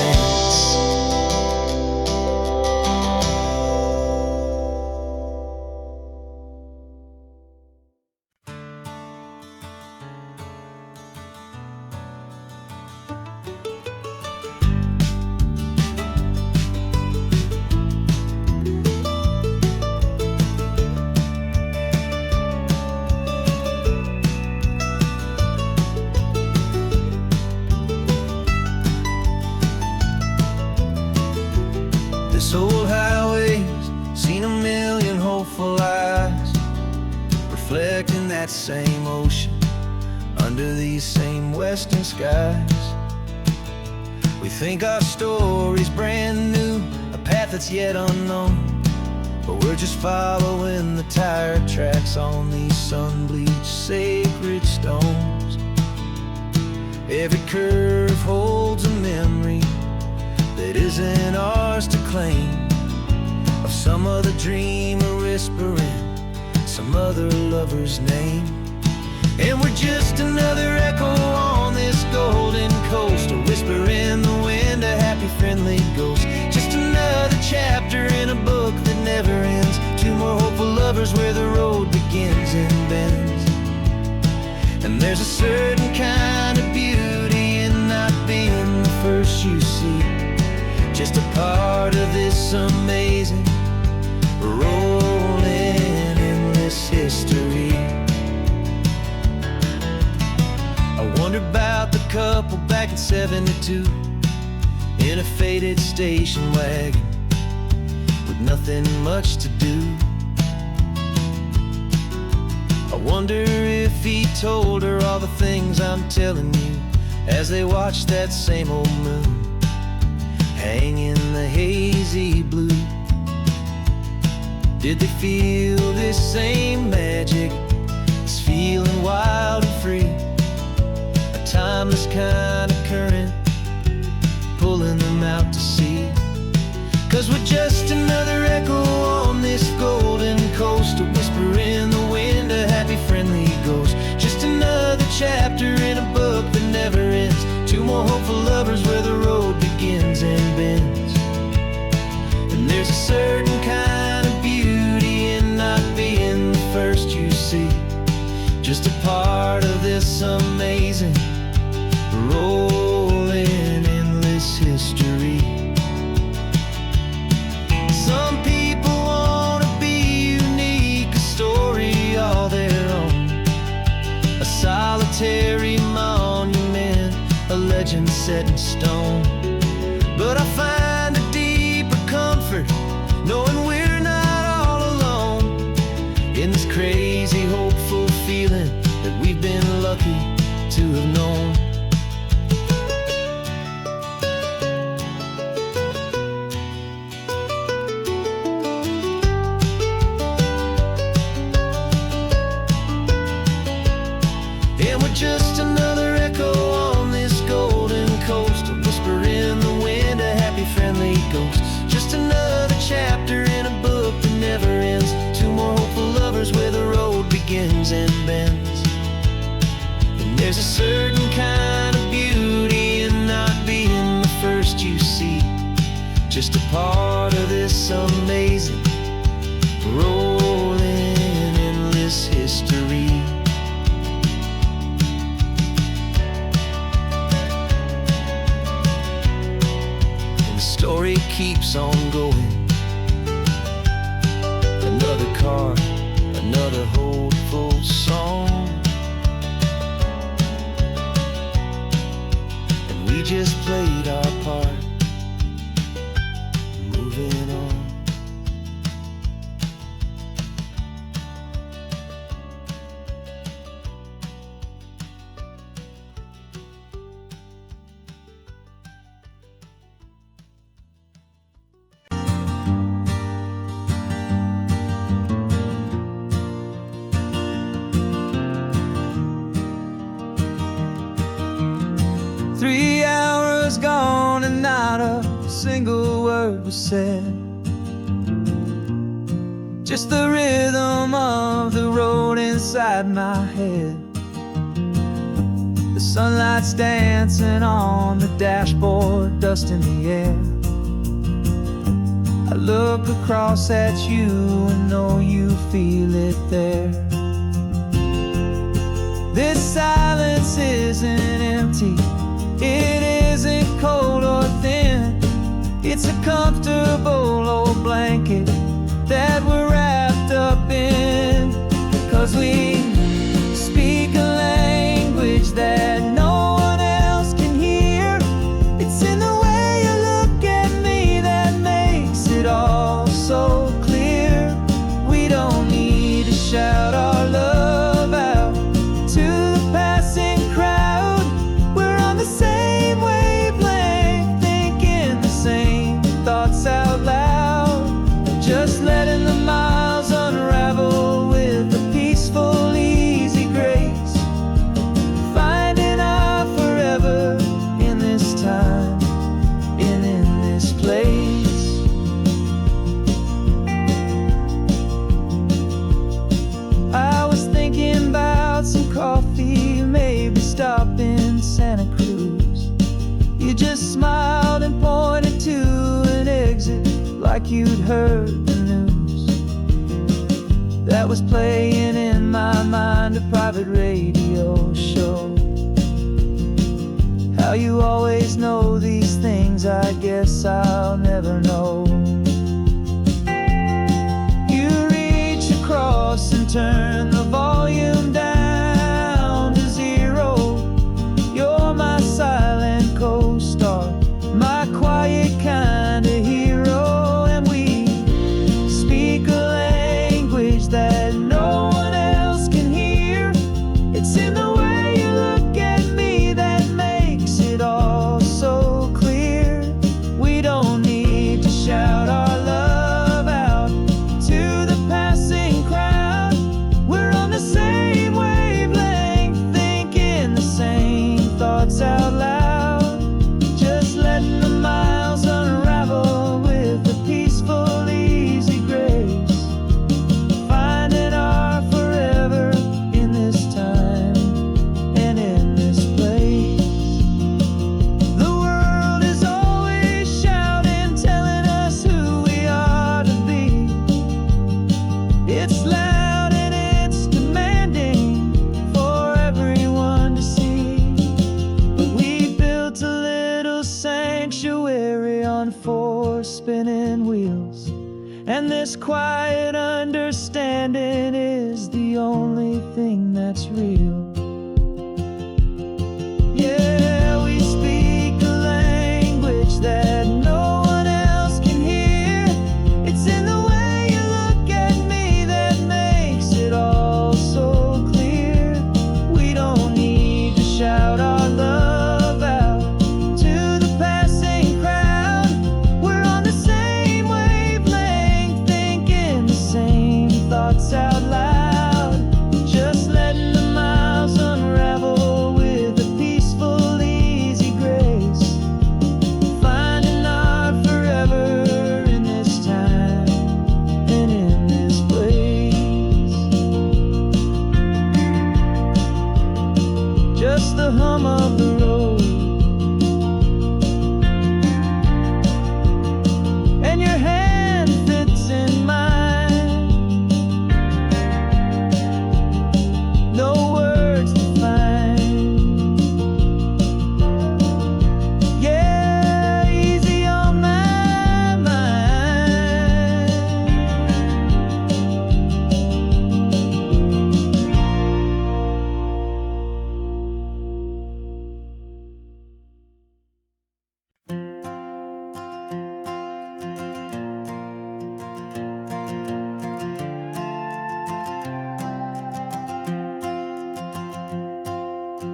This old highway's seen a million hopeful eyes, reflecting that same ocean under these same western skies. We think our story's brand new, a path that's yet unknown, but we're just following the tire tracks on these sun-bleached sacred stones. Every curve holds a memory that isn't ours to claim, of some other dreamer whispering some other lover's name. And we're just another echo on this golden coast, a whisper in the wind, a happy friendly ghost. Just another chapter in a book that never ends. Two more hopeful lovers where the road begins and bends. And there's a certain kind of beauty in not being the first you see, just a part of this amazing, rolling endless history. I wonder about the couple back in '72 in a faded station wagon with nothing much to do. I wonder if he told her all the things I'm telling you, as they watched that same old moon hang in the hazy blue. Did they feel this same magic, this feeling wild and free? A timeless kind of current pulling them out to sea. 'Cause we're just another echo on this golden coast, a whisper in the wind, a happy friendly ghost. Just another chapter in a book that never ends. Two more hopeful lovers where the road begins and bends. And there's a certain kind of beauty in not being the first you see. Just a part of this amazing, rolling, endless history. Some people want to be unique, a story all their own, a solitary monument, a legend set in stone. But I find a deeper comfort knowing we're not all alone in this crazy, hopeful feeling that we've been lucky to have known. And we're just another echo on this golden coast, a whisper in the wind, a happy friendly ghost. Just another chapter in a book that never ends. Two more hopeful lovers where the road begins and bends. And there's a certain kind of beauty in not being the first you see. Just a part of this amazing, rolling, endless history. Story keeps on going. Another card, another hopeful song, and we just played our part, moving on. Gone and not a single word was said. Just the rhythm of the road inside my head. The sunlight's dancing on the dashboard, dust in the air. I look across at you and know you feel it there. This silence isn't empty, it isn't cold or thin. It's a comfortable old blanket that we're wrapped up in. 'Cause we speak a language that no one else can hear. It's in the way you look at me that makes it all so clear. We don't need to shout our love out to the passing crowd. We're on the same wavelength, thinking the same thoughts out loud. Just letting the miles unravel with a peaceful, easy grace. Finding our forever in this time and in this place. I was thinking about some coffee, maybe stop in Santa Cruz. You just smiled and pointed to an exit like you'd heard the news. That was playing in my mind, a private radio show. How you always know these things, I guess I'll never know. You reach across and turn the volume down to zero. You're my silent co-star, my quiet kind of hero. And we speak a language that no one else can hear. It's in the way you look at me that makes it all so clear. We don't need to spinning wheels. And this quiet understanding is the only thing that's real. Yeah, we speak a language that no one else can hear. It's in the way you look at me that makes it all so clear. We don't need to shout our love out to the passing crowd. We're on the same wavelength, thinking the same thoughts out loud. Just letting the miles unravel with a peaceful, easy grace. Finding our forever in this time and in this place. Just the hum of the road and your hand fits in mine. No words to find. Yeah, easy on my mind.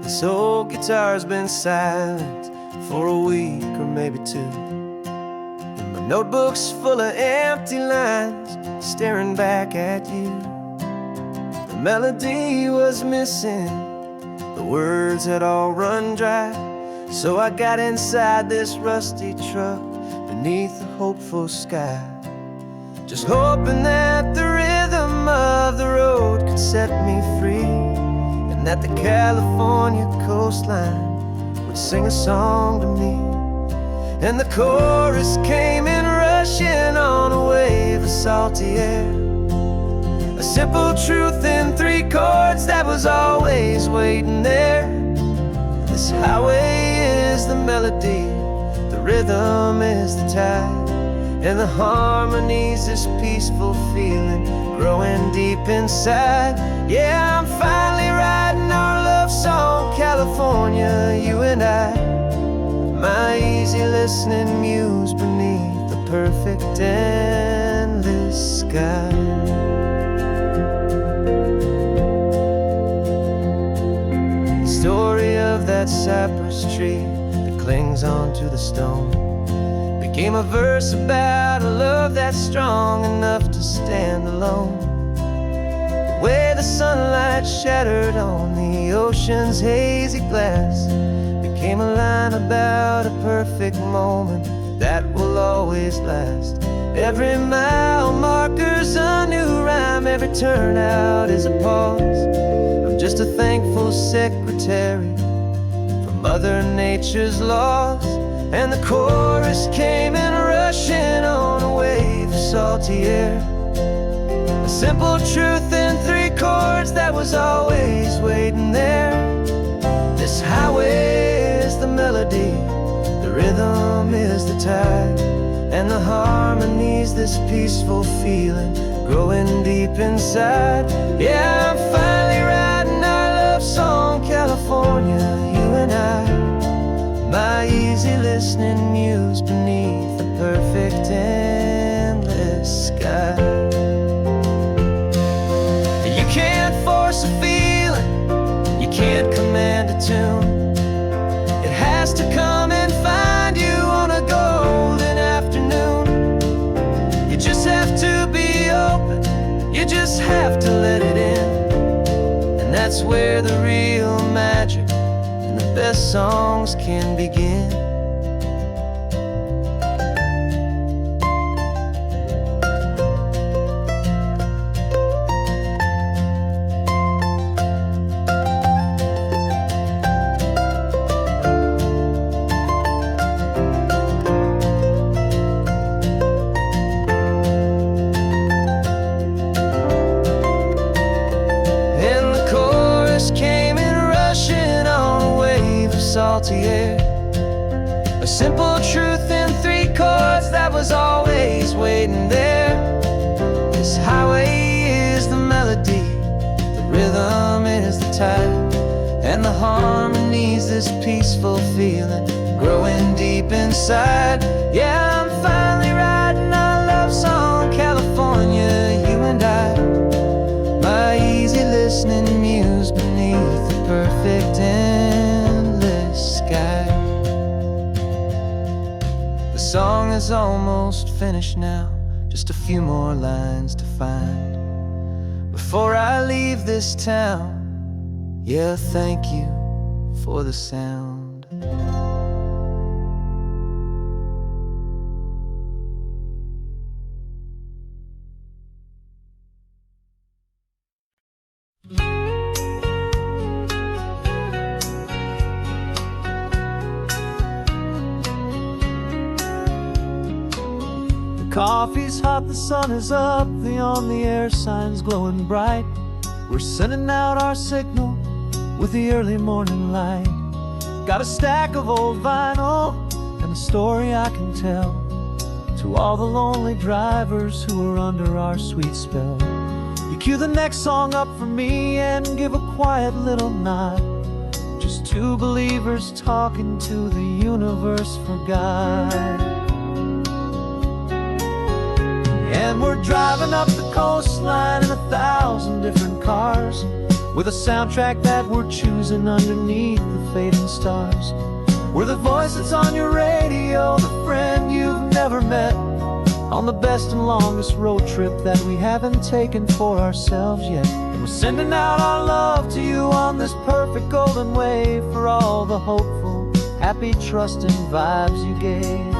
This old guitar's been silent for a week or maybe two, and my notebook's full of empty lines staring back at you. The melody was missing, the words had all run dry. So I got inside this rusty truck beneath a hopeful sky, just hoping that the rhythm of the road could set me free, and that the California coastline would sing a song to me. And the chorus came in rushing on a wave of salty air, a simple truth in 3 chords that was always waiting there. This highway is the melody, the rhythm is the tide, and the harmony's this peaceful feeling growing deep inside. Yeah, I'm finally writing our love song, California, you and I. My easy listening muse beneath the perfect endless sky. The story of that cypress tree that clings onto the stone became a verse about a love that's strong enough to stand alone. The way the sunlight shattered on the ocean's hazy glass became a line about a perfect moment that will always last. Every mile marker's a new rhyme, every turnout is a pause. I'm just a thankful secretary for Mother Nature's laws. And the chorus came in rushing on a wave of salty air, a simple truth in 3 chords that was always waiting there. This highway is the melody, the rhythm is the tide, and the harmony's this peaceful feeling growing deep inside. Yeah, I'm finally writing our love song, California, you and I. My easy listening muse beneath the perfect endless sky. You can't force a feeling, you can't command a tune. It has to come and find you on a golden afternoon. You just have to be open, you just have to let it in. And that's where the real magic and the best songs can begin. Salty air, a simple truth in 3 chords that was always he's waiting there. This highway is the melody, the rhythm is the tide, and the harmony's this peaceful feeling growing deep inside. Yeah, I'm finally writing our love song, California, you and I. My easy listening muse beneath the perfect endless sky. The song is almost finished now, just a few more lines to find before I leave this town. Yeah, thank you for the sound. Coffee's hot, the sun is up, the on-the-air sign's glowing bright. We're sending out our signal with the early morning light. Got a stack of old vinyl and a story I can tell to all the lonely drivers who are under our sweet spell. You cue the next song up for me and give a quiet little nod. Just two believers talking to the universe for God. And we're driving up the coastline in 1,000 different cars, with a soundtrack that we're choosing underneath the fading stars. We're the voice that's on your radio, the friend you've never met, on the best and longest road trip that we haven't taken for ourselves yet. And we're sending out our love to you on this perfect golden wave, for all the hopeful, happy, trusting vibes you gave.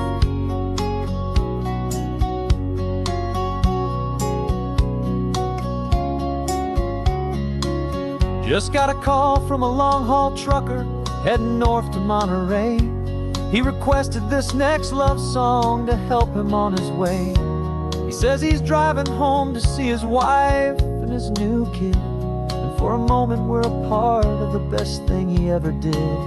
Just got a call from a long-haul trucker heading north to Monterey. He requested this next love song to help him on his way. He says he's driving home to see his wife and his new kid, and for a moment we're a part of the best thing he ever did.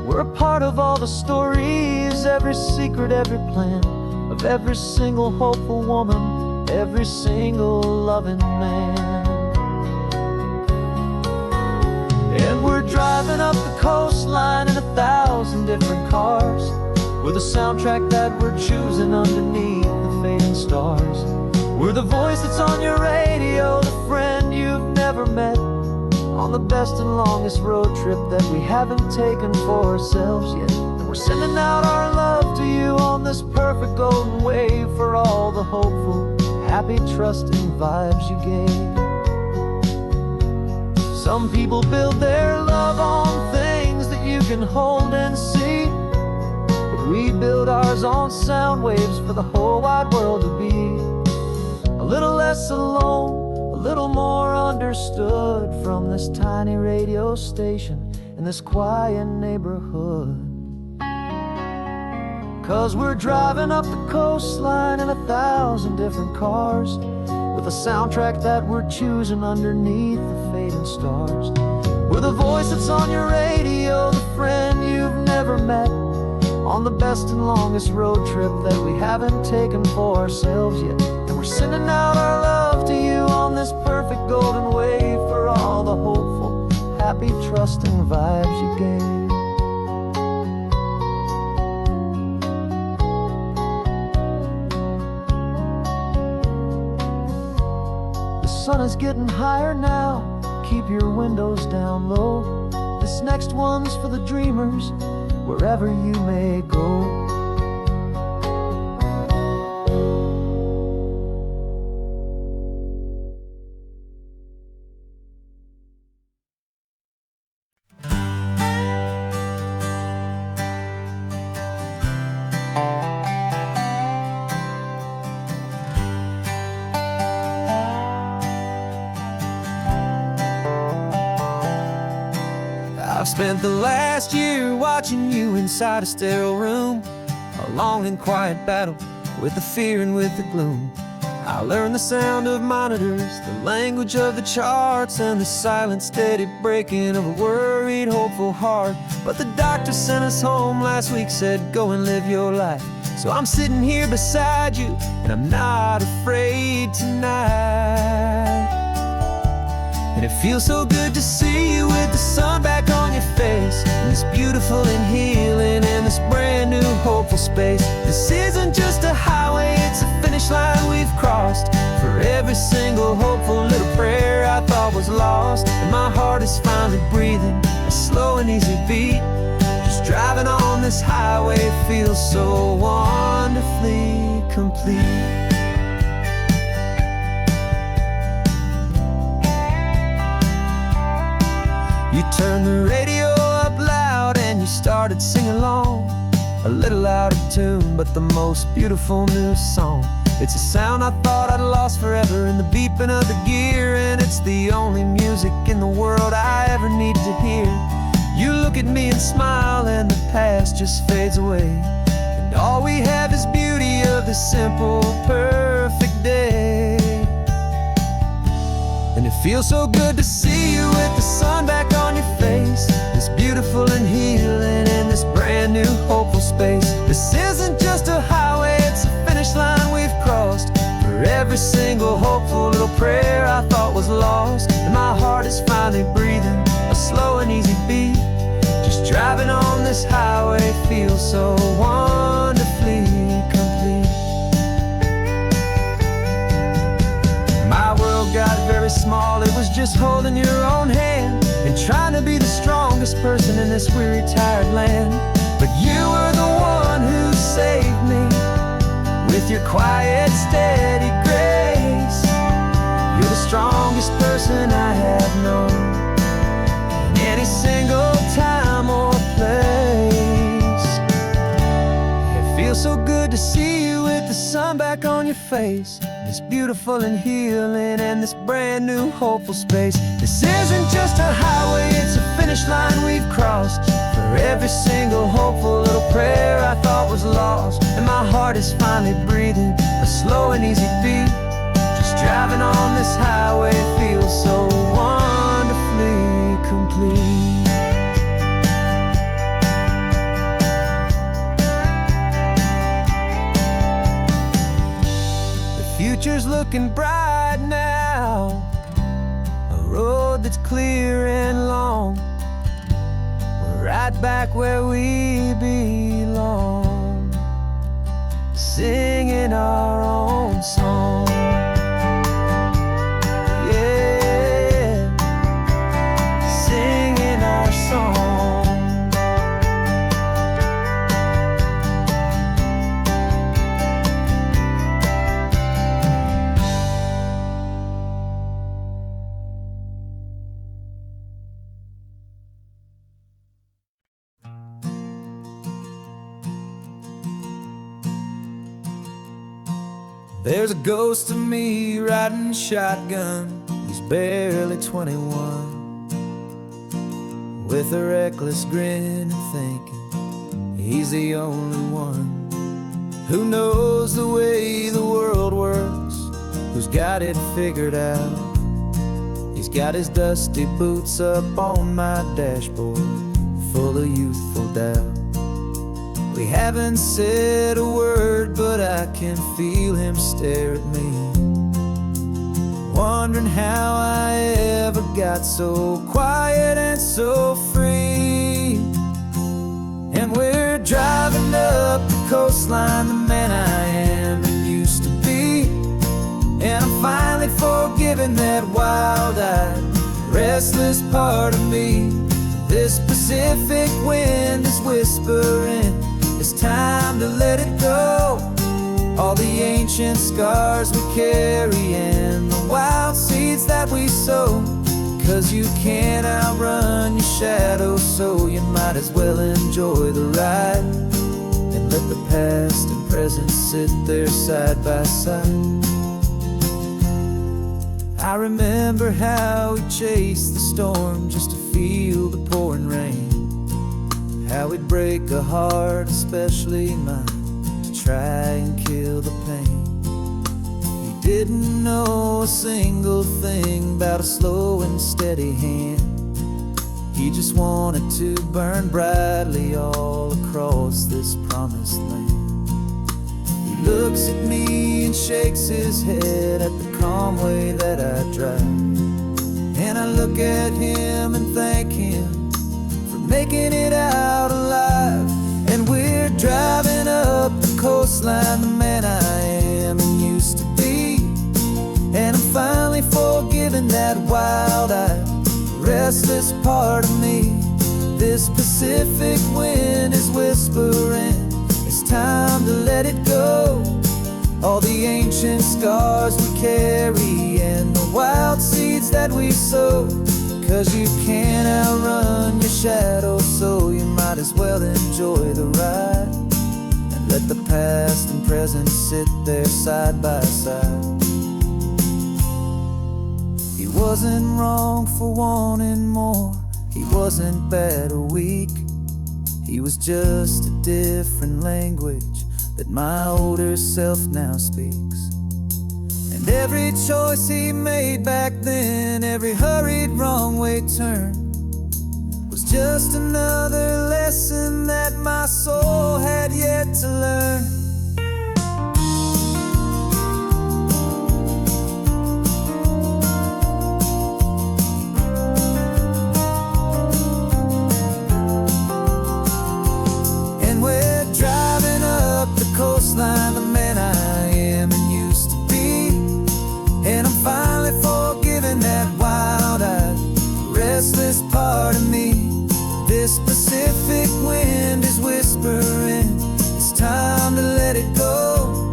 We're a part of all the stories, every secret, every plan, of every single hopeful woman, every single loving man. And we're driving up the coastline in 1,000 different cars, with a soundtrack that we're choosing underneath the fading stars. We're the voice that's on your radio, the friend you've never met, on the best and longest road trip that we haven't taken for ourselves yet. And we're sending out our love to you on this perfect golden wave, for all the hopeful, happy, trusting vibes you gave. Some people build their love on things that you can hold and see, but we build ours on sound waves for the whole wide world to be a little less alone, a little more understood, from this tiny radio station in this quiet neighborhood. 'Cause we're driving up the coastline in 1,000 different cars, with a soundtrack that we're choosing underneath the fading stars. We're the voice that's on your radio, the friend you've never met, on the best and longest road trip that we haven't taken for ourselves yet. And we're sending out our love to you on this perfect golden wave, for all the hopeful, happy, trusting vibes you gave. The sun is getting higher now, keep your windows down low. This next one's for the dreamers, wherever you may go. I've spent the last year watching you inside a sterile room, a long and quiet battle with the fear and with the gloom. I learned the sound of monitors, the language of the charts, and the silent, steady breaking of a worried, hopeful heart. But the doctor sent us home last week, said, go and live your life. So I'm sitting here beside you, and I'm not afraid tonight. And it feels so good to see you with the sun back on your face, and this beautiful and healing in this brand new hopeful space. This isn't just a highway, it's a finish line we've crossed. For every single hopeful little prayer I thought was lost, and my heart is finally breathing a slow and easy beat. Just driving on this highway feels so wonderfully complete. You turned the radio up loud and you started singing along, a little out of tune, but the most beautiful new song. It's a sound I thought I'd lost forever in the beeping of the gear, and it's the only music in the world I ever need to hear. You look at me and smile, and the past just fades away, and all we have is beauty of this simple, perfect day. And it feels so good to see you with the sun back on your face, this beautiful and healing in this brand new hopeful space. This isn't just a highway, it's a finish line we've crossed. For every single hopeful little prayer I thought was lost, and my heart is finally breathing a slow and easy beat. Just driving on this highway feels so wonderfully complete. My world got very small, it was just holding your own hand and trying to be the strongest person in this weary, tired land. But you were the one who saved me with your quiet, steady grace. You're the strongest person I have known in any single time or place. It feels so good to see you with the sun back on your face, this beautiful and healing and this brand new hopeful space. This isn't just a highway, it's a finish line we've crossed. For every single hopeful little prayer I thought was lost, and my heart is finally breathing a slow and easy beat. Just driving on this highway feels so wonderfully complete. Future's looking bright now, a road that's clear and long. We're right back where we belong, singing our own song. Yeah, singing our song. There's a ghost of me riding shotgun. He's barely 21, with a reckless grin and thinking he's the only one who knows the way the world works, who's got it figured out. He's got his dusty boots up on my dashboard, full of youthful doubt. We haven't said a word, but I can feel him stare at me, wondering how I ever got so quiet and so free. And we're driving up the coastline, the man I am and used to be, and I'm finally forgiving that wild-eyed, restless part of me. This Pacific wind is whispering, it's time to let it go. All the ancient scars we carry and the wild seeds that we sow. 'Cause you can't outrun your shadow, so you might as well enjoy the ride and let the past and present sit there side by side. I remember how we chased the storm just to feel the pouring rain, how we'd break a heart, especially mine, to try and kill the pain. He didn't know a single thing about a slow and steady hand. He just wanted to burn brightly all across this promised land. looks at me and shakes his head at the calm way that I drive. And I look at him and thank him for making it out alive. And we're driving up the coastline, the man I am and used to be. And I'm finally forgiving that wild-eyed, restless part of me. This Pacific wind is whispering, it's time to let it go. All the ancient scars we carry and the wild seeds that we sow. 'Cause you can't outrun your shadow, so you might as well enjoy the ride. And let the past and present sit there side by side. He wasn't wrong for wanting more, he wasn't bad or weak. He was just a different language that my older self now speaks. And every choice he made back then, every hurried wrong way turn, was just another lesson that my soul had yet to learn. Coastline, the man I am and used to be. And I'm finally forgiving that wild-eyed, restless part of me. This Pacific wind is whispering, it's time to let it go.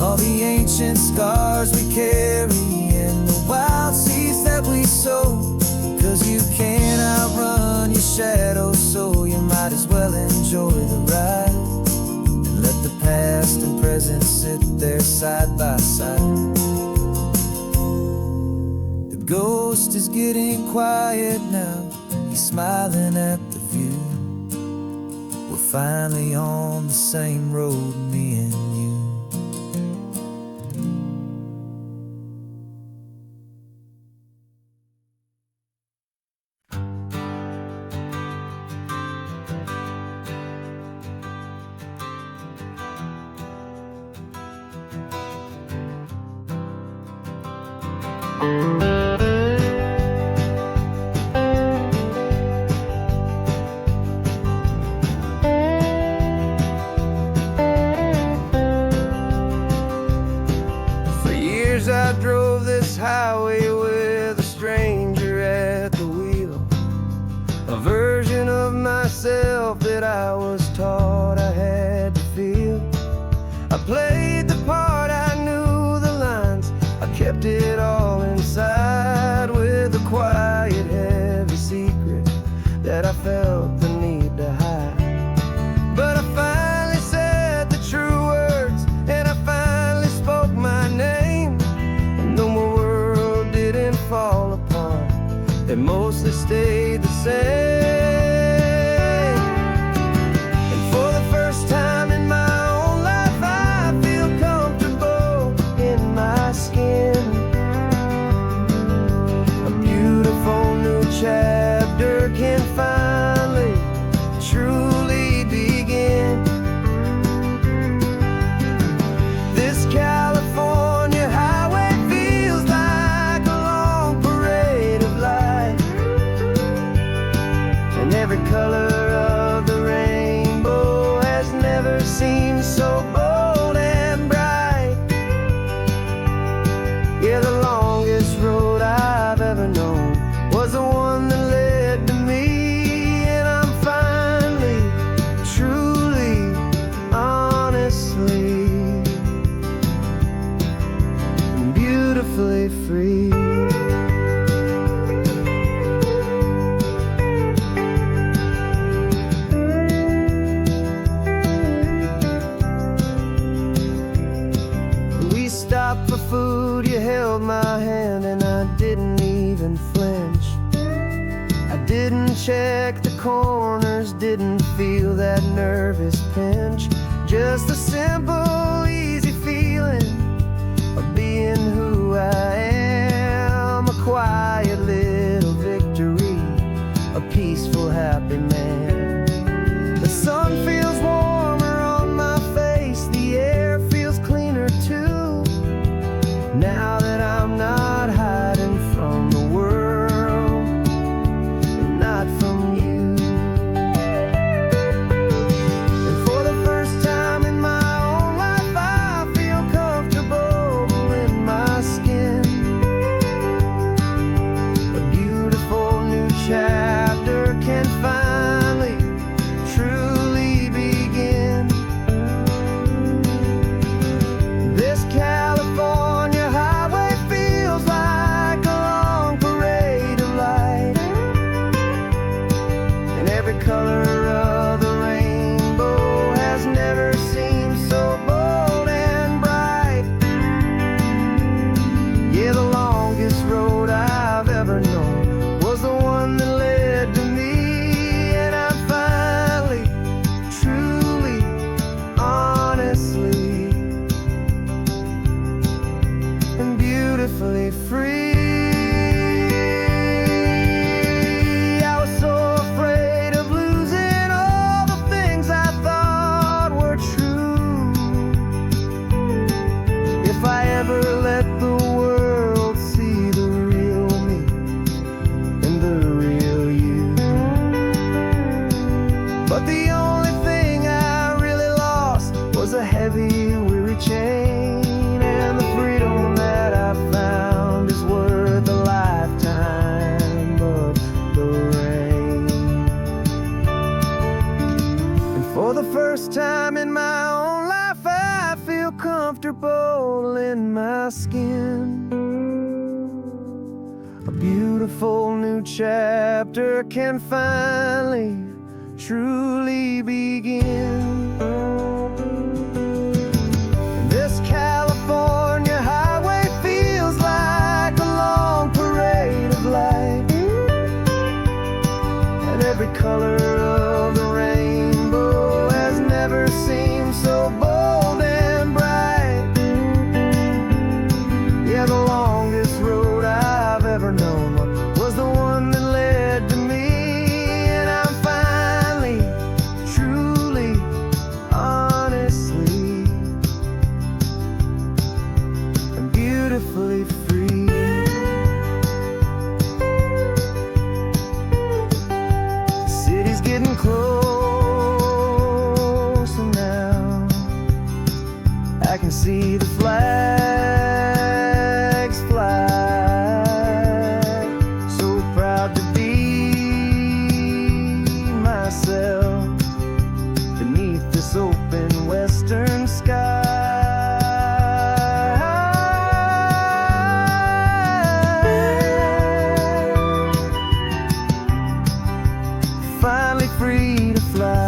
All the ancient scars we carry and the wild seeds that we sow. 'Cause you can't outrun your shadow, so you might as well enjoy the ride. Let the past and present sit there side by side. The ghost is getting quiet now, he's smiling at the view. We're finally on the same road, me and you. For years I drove this highway with a stranger at the wheel, a version of myself that I was taught I had to feel. I played the part, I knew the lines, I kept it all inside with a quiet, heavy secret that I felt the need to hide. But I finally said the true words, and I finally spoke my name. And though my world didn't fall apart, it mostly stayed the same. And for the first time in my own life, I feel comfortable in my skin. A beautiful new chapter can finally truly begin. This California highway feels like a long parade of light, and every color of the rainbow has never seemed so bold and bright. Yeah, the longest road I've ever known was the one that led to me. And I'm finally, truly, honestly, and beautifully free. We stopped for food, you held my hand, and I didn't even flinch. I didn't check the corners, didn't feel that nervous pinch. Just a simple, easy feeling of being who I am. A quiet little victory, a peaceful, happy man. The sun feels warmer on my face, the air feels Now that I'm not hiding from the world, and not from you. And for the first time in my own life, I feel comfortable in my skin. A beautiful new chapter can finally, truly begin. This California highway feels like a long parade of light, and every color of the rainbow has never seemed so bold and bright. Yeah, the longest road I've ever known was the one that led to me, and I'm finally, truly, honestly, and beautifully free. I was so afraid of losing all the things I thought were true. If I ever let the world see the real me and the real you. But the only thing I really lost was a heavy, weary chain, and the freedom that I found is worth a lifetime of the rain. And for the first time in my own life, I feel comfortable in my skin. A beautiful new chapter can finally, truly begin. This California highway feels like a long parade of light, and every color of the rainbow has never seemed so bold and bright. Yeah, the longest road I've ever known was the one that led to me, and I'm finally, truly, honestly, and beautifully free. The city's getting closer now. I can see the flags fly. So proud to be myself beneath this open western sky. Finally free to fly.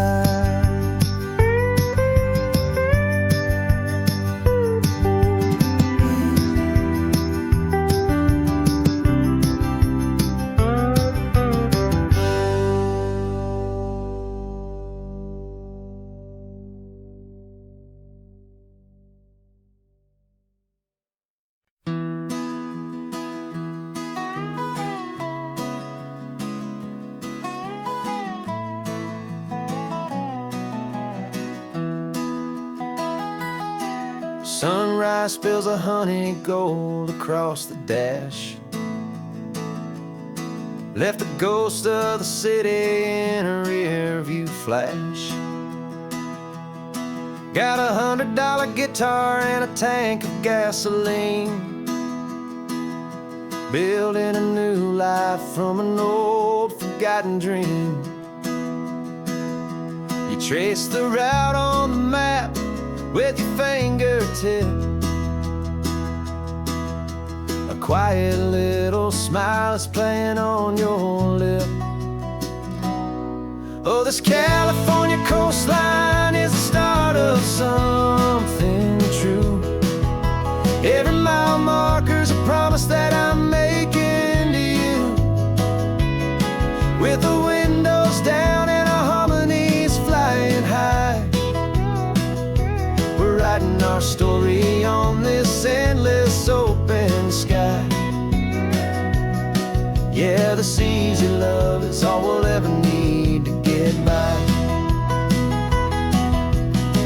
Sunrise spills a honey gold across the dash. Left the ghost of the city in a rear view flash. Got a $100 guitar and a tank of gasoline, building a new life from an old forgotten dream. You trace the route on the map with your fingertip, a quiet little smile is playing on your lip. Oh, this California coastline is the start of something true. Every mile marker's a promise that I'm making to you. With the windows down and our harmonies flying high, we're writing our story on this endless open sky. Yeah, this easy love is all we'll ever need to get by.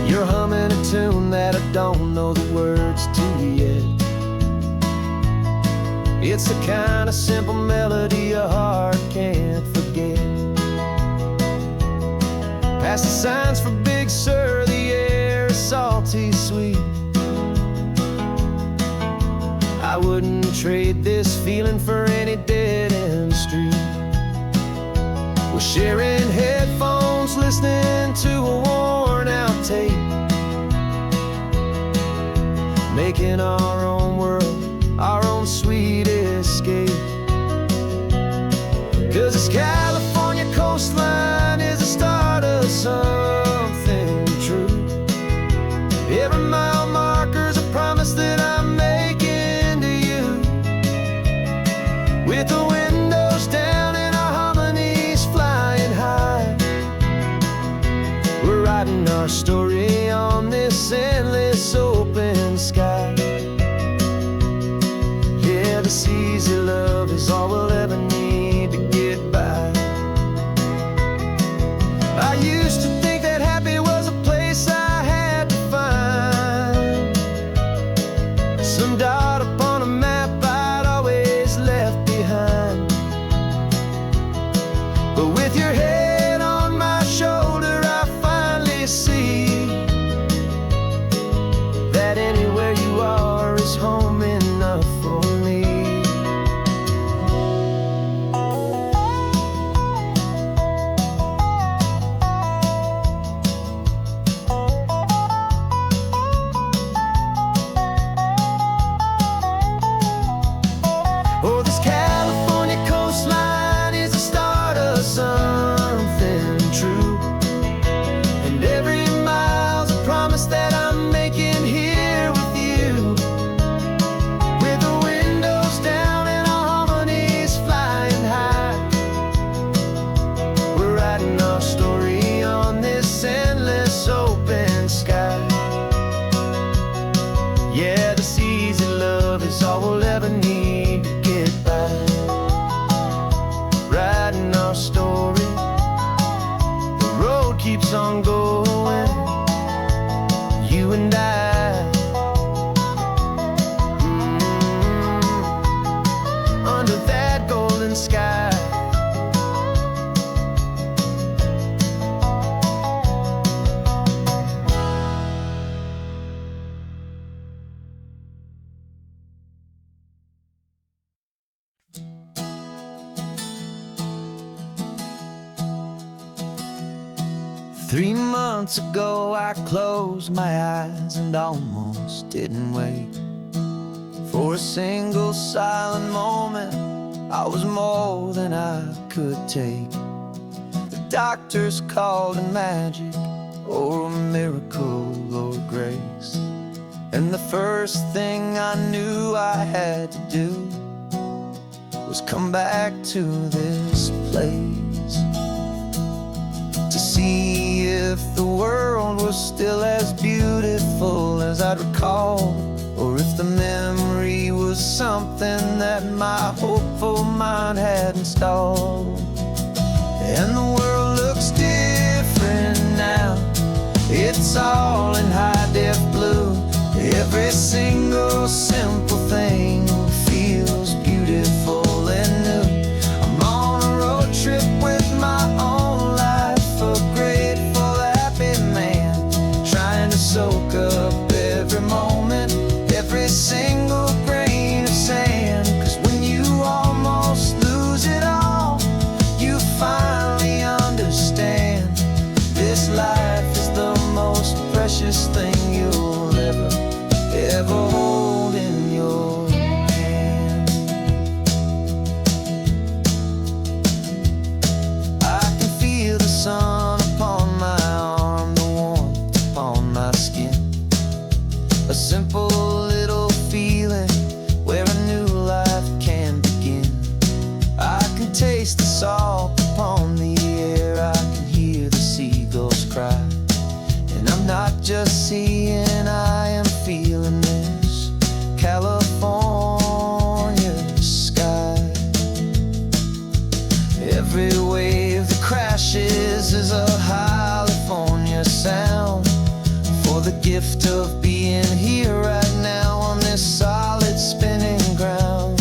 You're humming a tune that I don't know the words to yet. It's the kind of simple melody a heart can't forget. Past the signs for Big Sur, the air is salty sweet. I wouldn't trade this feeling for any dead-end street. We're sharing headphones, listening to a worn-out tape, making our own world, our own sweet escape. 'Cause this California coastline is the start of something true. Every mile marker's a promise that I'm making to you. With the windows down and our harmonies flying high, we're writing our story on this endless open sky. Yeah, this easy love is all we'll ever need to get by. I used to think that happy was a place I had to find, some dot upon a map I'd always left behind. But with your head on my shoulder, I finally see that anywhere you are is home enough for me. Oh, this California coastline is the start of something true, and every mile's a promise that I'm making here with you. With the windows down and our harmonies flying high, we're writing our story on this endless open sky. Yeah, this easy love is all we'll ever need to get by. Writing our story, the road keeps on going, you and I. Under that golden sky. 3 months ago I closed my eyes and almost didn't wake. For a single silent moment, I was more than I could take. The doctors called it magic, or a miracle, or grace. And the first thing I knew I had to do was come back to this place, to see if the world was still as beautiful as I'd recall, or if the memory was something that my hopeful mind had installed. And the world looks different now, it's all in high-def blue. Every single simple thing feels beautiful and new. I'm on a road trip with my own life, a grateful, happy man, trying to soak up every moment, every single grain of sand. 'Cause when you almost lose it all, you finally understand this life is the most precious thing you'll ever hold in your hand. I can feel the sun upon my arm, the warmth upon my skin, a simple little feeling where a new life can begin. I can taste the salt upon the air, I can hear the seagulls cry, and I'm not just seeing, I am feeling this California sky. Every wave that crashes is a California sound, for the gift of being here right now on this solid spinning ground.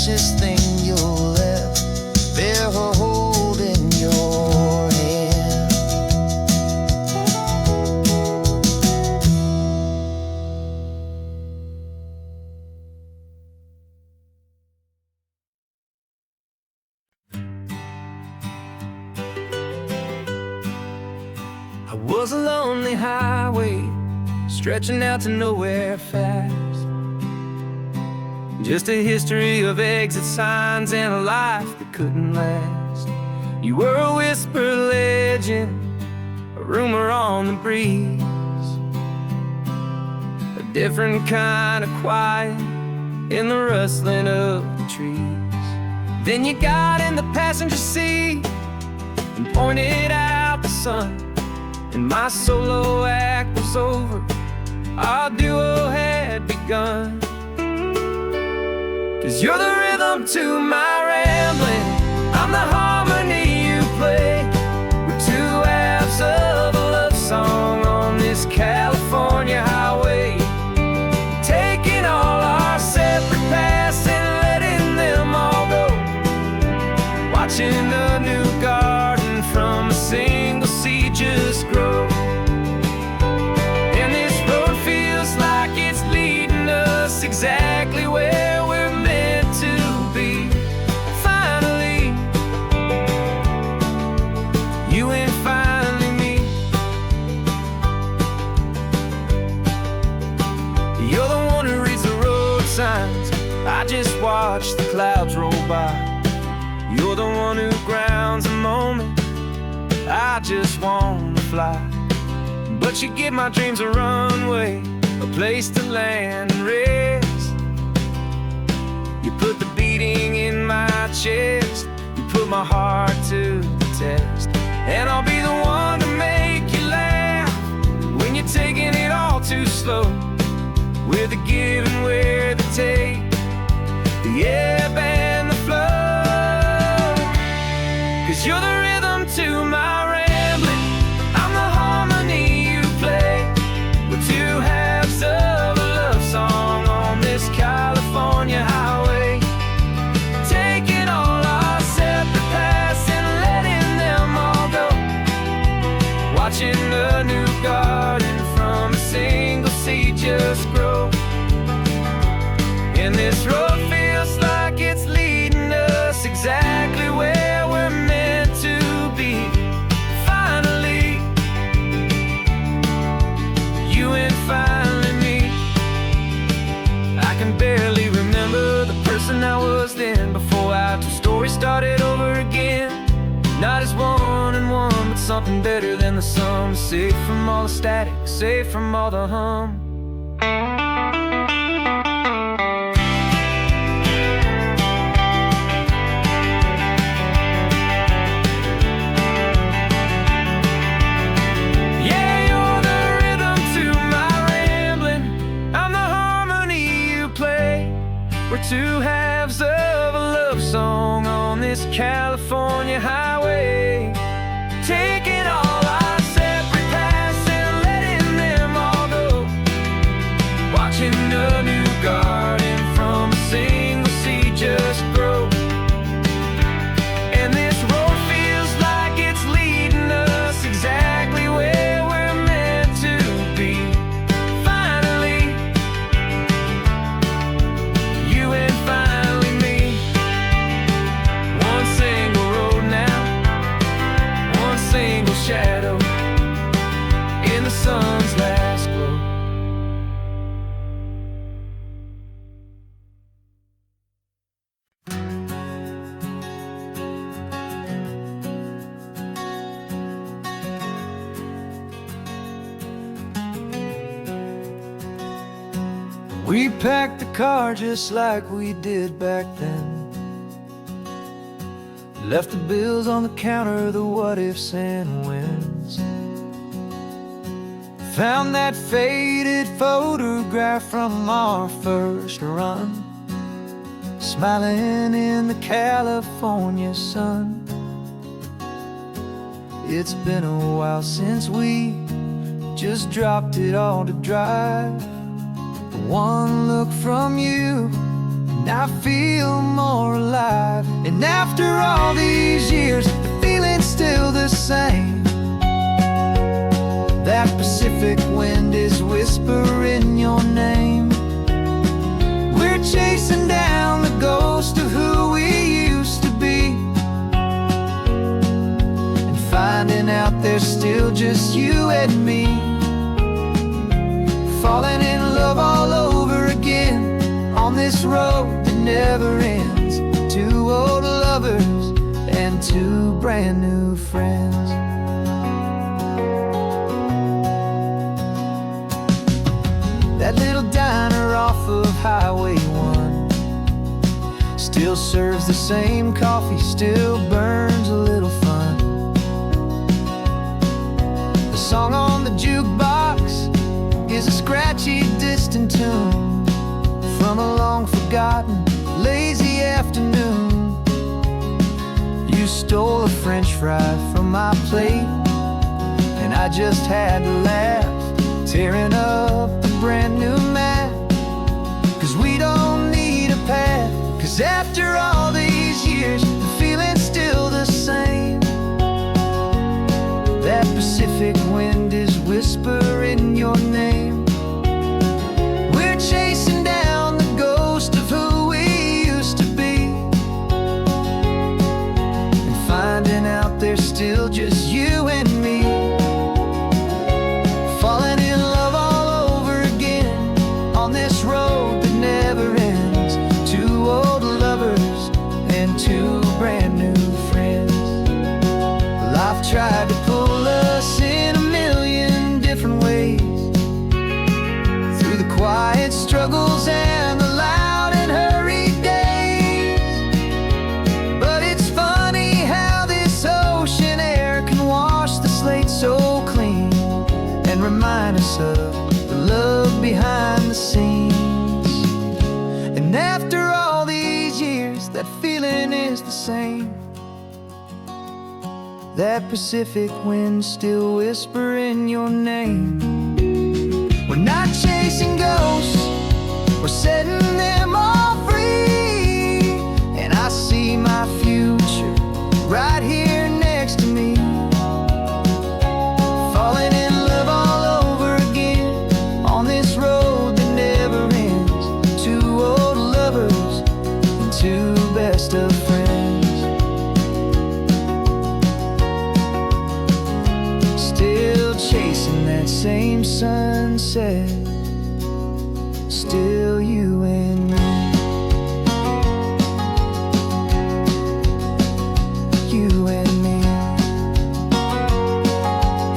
precious thing you'll ever hold in your hand. I was a lonely highway stretching out to nowhere fast. Just a history of exit signs and a life that couldn't last. You were a whisper legend, a rumor on the breeze, a different kind of quiet in the rustling of the trees. Then you got in the passenger seat and pointed out the sun, and my solo act was over, our duo had begun. 'Cause you're the rhythm to my rambling, I'm the harmony you play. We're two halves of a love song on this California highway, taking all our separate paths and letting them all go, watching a new garden from a single seed just grow. And this road feels like it's leading us exactly where we're meant to be. Finally, you and finally me. You're the one who reads the road signs, I just watch the clouds roll by. You're the one who grounds a moment, I just wanna fly. But you give my dreams a runway, a place to land and rest. You put the beating in my chest, you put my heart to the test. And I'll be the one to make you laugh when you're taking it all too slow. We're the give and we're the take, the ebb and the flow. 'Cause you're the rhythm to my rambling, I'm the harmony you play. We're two halves of a love song on this California highway, taking all our separate paths and letting them all go, watching a new garden from a single seed just grow. And this road feels like it's leading us exactly where we're meant to be. Finally, you and finally me. I can barely remember the person I was then, before our two stories started over again. Not as one and one, but something better than the sum. Safe from all the static, safe from all the hum. We're two halves of a love song on this California highway, taking all our separate paths and letting them all go, watching a new garden from a single seed just grow. And this road feels like it's leading us exactly where we're meant to be. Finally, you and finally me. One single road now, one single shadow in the sun's last glow. We packed the car just like we did back then, left the bills on the counter, the what ifs and whens. Found that faded photograph from our first run, smiling in the California sun. It's been a while since we just dropped it all to drive. One look from you, I feel more alive. And after all these years, the feeling's still the same. That Pacific wind is whispering your name. We're chasing down the ghost of who we used to be, and finding out there's still just you and me. Falling in love all over again on this road that never ends. Two old lovers and two brand new friends. That little diner off of Highway 1 still serves the same coffee, still burns a little fun. The song on the jukebox is a scratchy, distant tune from a long-forgotten, lazy afternoon. You stole a French fry from my plate, and I just had to laugh, tearing up the brand new map. 'Cause we don't need a path, 'cause after all these years, the feeling's still the same. That Pacific wind is whispering your name. We're chasing down the ghost of who we used to be, and finding out there's still just you and me. Falling in love all over again on this road that never ends. Two old lovers and two brand new friends. Life tried to pull us in a million different ways, through the quiet struggles and the loud and hurried days. But it's funny how this ocean air can wash the slate so clean, and remind us of the love behind the scenes. And after all these years, that feeling is the same. That Pacific wind still whispering your name. We're not chasing ghosts, we're setting them all free. And I see my future right here next to me. Falling in love all over again on this road that never ends. Two old lovers and two best of friends. Still chasing that same sunset, still you and me. You and me.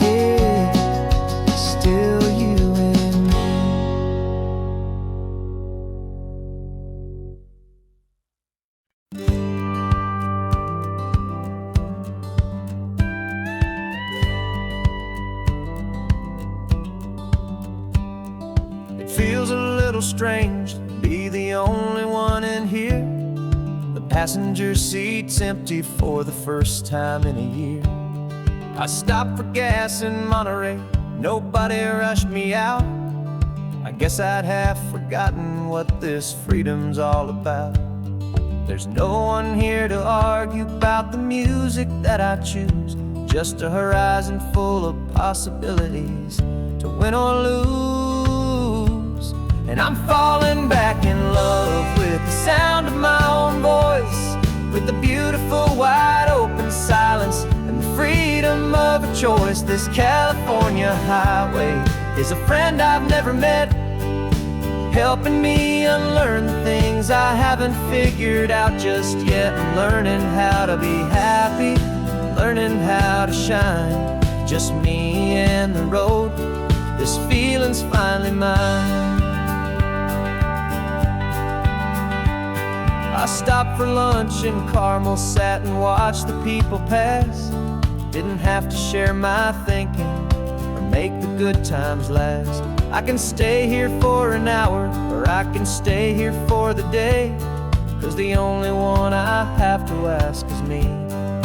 Yeah, still you and me. It feels a little strange to be the only one in here. The passenger seat's empty for the first time in a year. I stopped for gas in Monterey, nobody rushed me out. I guess I'd half forgotten what this freedom's all about. There's no one here to argue about the music that I choose, just a horizon full of possibilities to win or lose. And I'm falling back in love with the sound of my own voice, with the beautiful wide open silence and the freedom of a choice. This California highway is a friend I've never met, helping me unlearn the things I haven't figured out just yet. I'm learning how to be happy, learning how to shine, just me and the road. This feeling's finally mine. I stopped for lunch in Carmel, sat and watched the people pass. Didn't have to share my thinking or make the good times last. I can stay here for an hour, or I can stay here for the day, 'cause the only one I have to ask is me.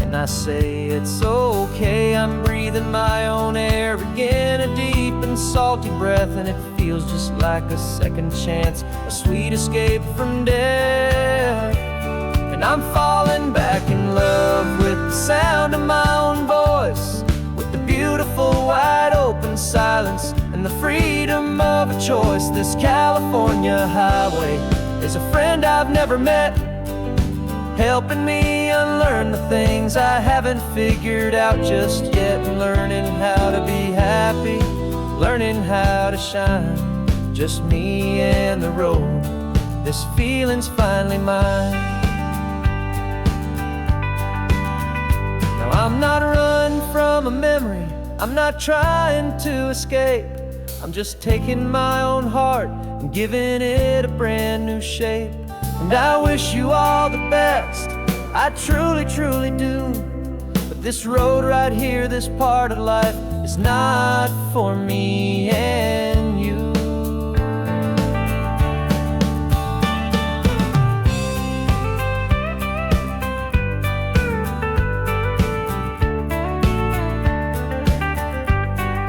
And I say it's okay, I'm breathing my own air again, a deep and salty breath, and it feels just like a second chance, a sweet escape from death. silence and the freedom of a choice. This California highway is a friend I've never met, helping me unlearn the things I haven't figured out just yet. Learning how to be happy, learning how to shine, just me and the road. This feeling's finally mine. Now I'm not running from a memory, I'm not trying to escape. I'm just taking my own heart and giving it a brand new shape. And I wish you all the best, I truly, truly do. But this road right here, this part of life, is not for me and you.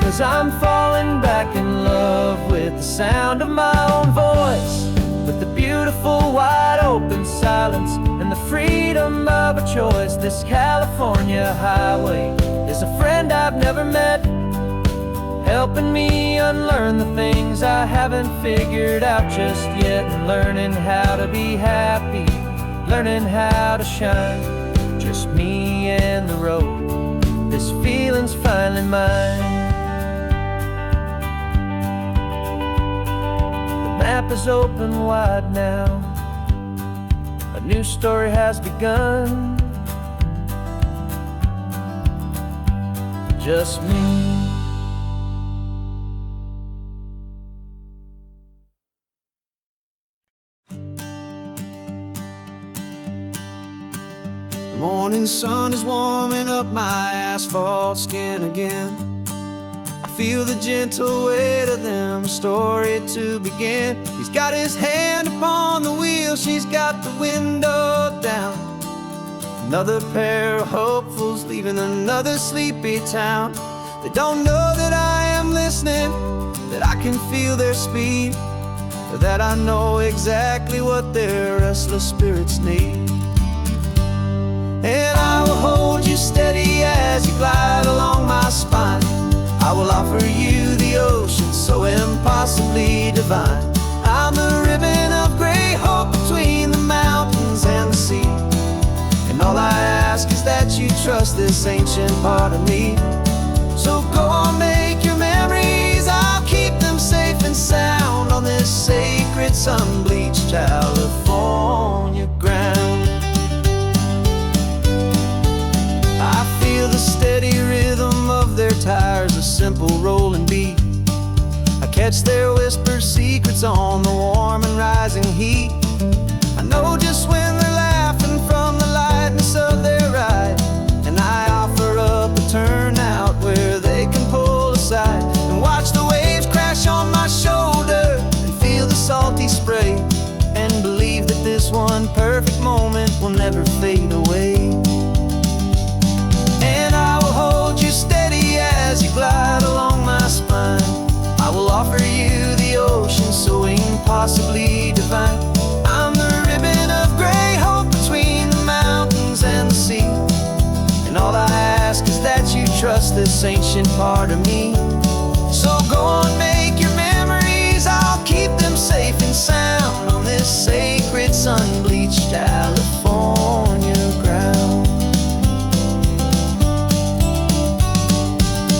Cause I'm falling back in love with the sound of my own voice, with the beautiful wide open silence and the freedom of a choice. This California highway is a friend I've never met, helping me unlearn the things I haven't figured out just yet. And learning how to be happy, learning how to shine, just me and the road. This feeling's finally mine. The map is open wide now, a new story has begun. Just me. The morning sun is warming up my asphalt skin again. I feel the gentle weight of them, a story to begin. He's got his hand upon the wheel, she's got the window down. Another pair of hopefuls leaving another sleepy town. They don't know that I am listening, that I can feel their speed, or that I know exactly what their restless spirits need. And I will hold you steady as you glide along my spine. I will offer you the ocean so impossibly divine. I'm the ribbon of gray hope between the mountains and the sea. And all I ask is that you trust this ancient part of me. So go on, make your memories, I'll keep them safe and sound on this sacred sun-bleached California ground. I feel the steady rhythm of their tires, a simple rolling beat. I catch their whispered secrets on the warm and rising heat. I know just when they're laughing from the lightness of their ride, and I offer up a turnout where they can pull aside and watch the waves crash on my shoulder and feel the salty spray, and believe that this one perfect moment will never fade away. And I will hold you steady as you glide along my spine. I will offer you the ocean so impossibly divine. I'm the ribbon of gray hope between the mountains and the sea. And all I ask is that you trust this ancient part of me. So go on, make your memories, I'll keep them safe and sound on this sacred sun-bleached California ground.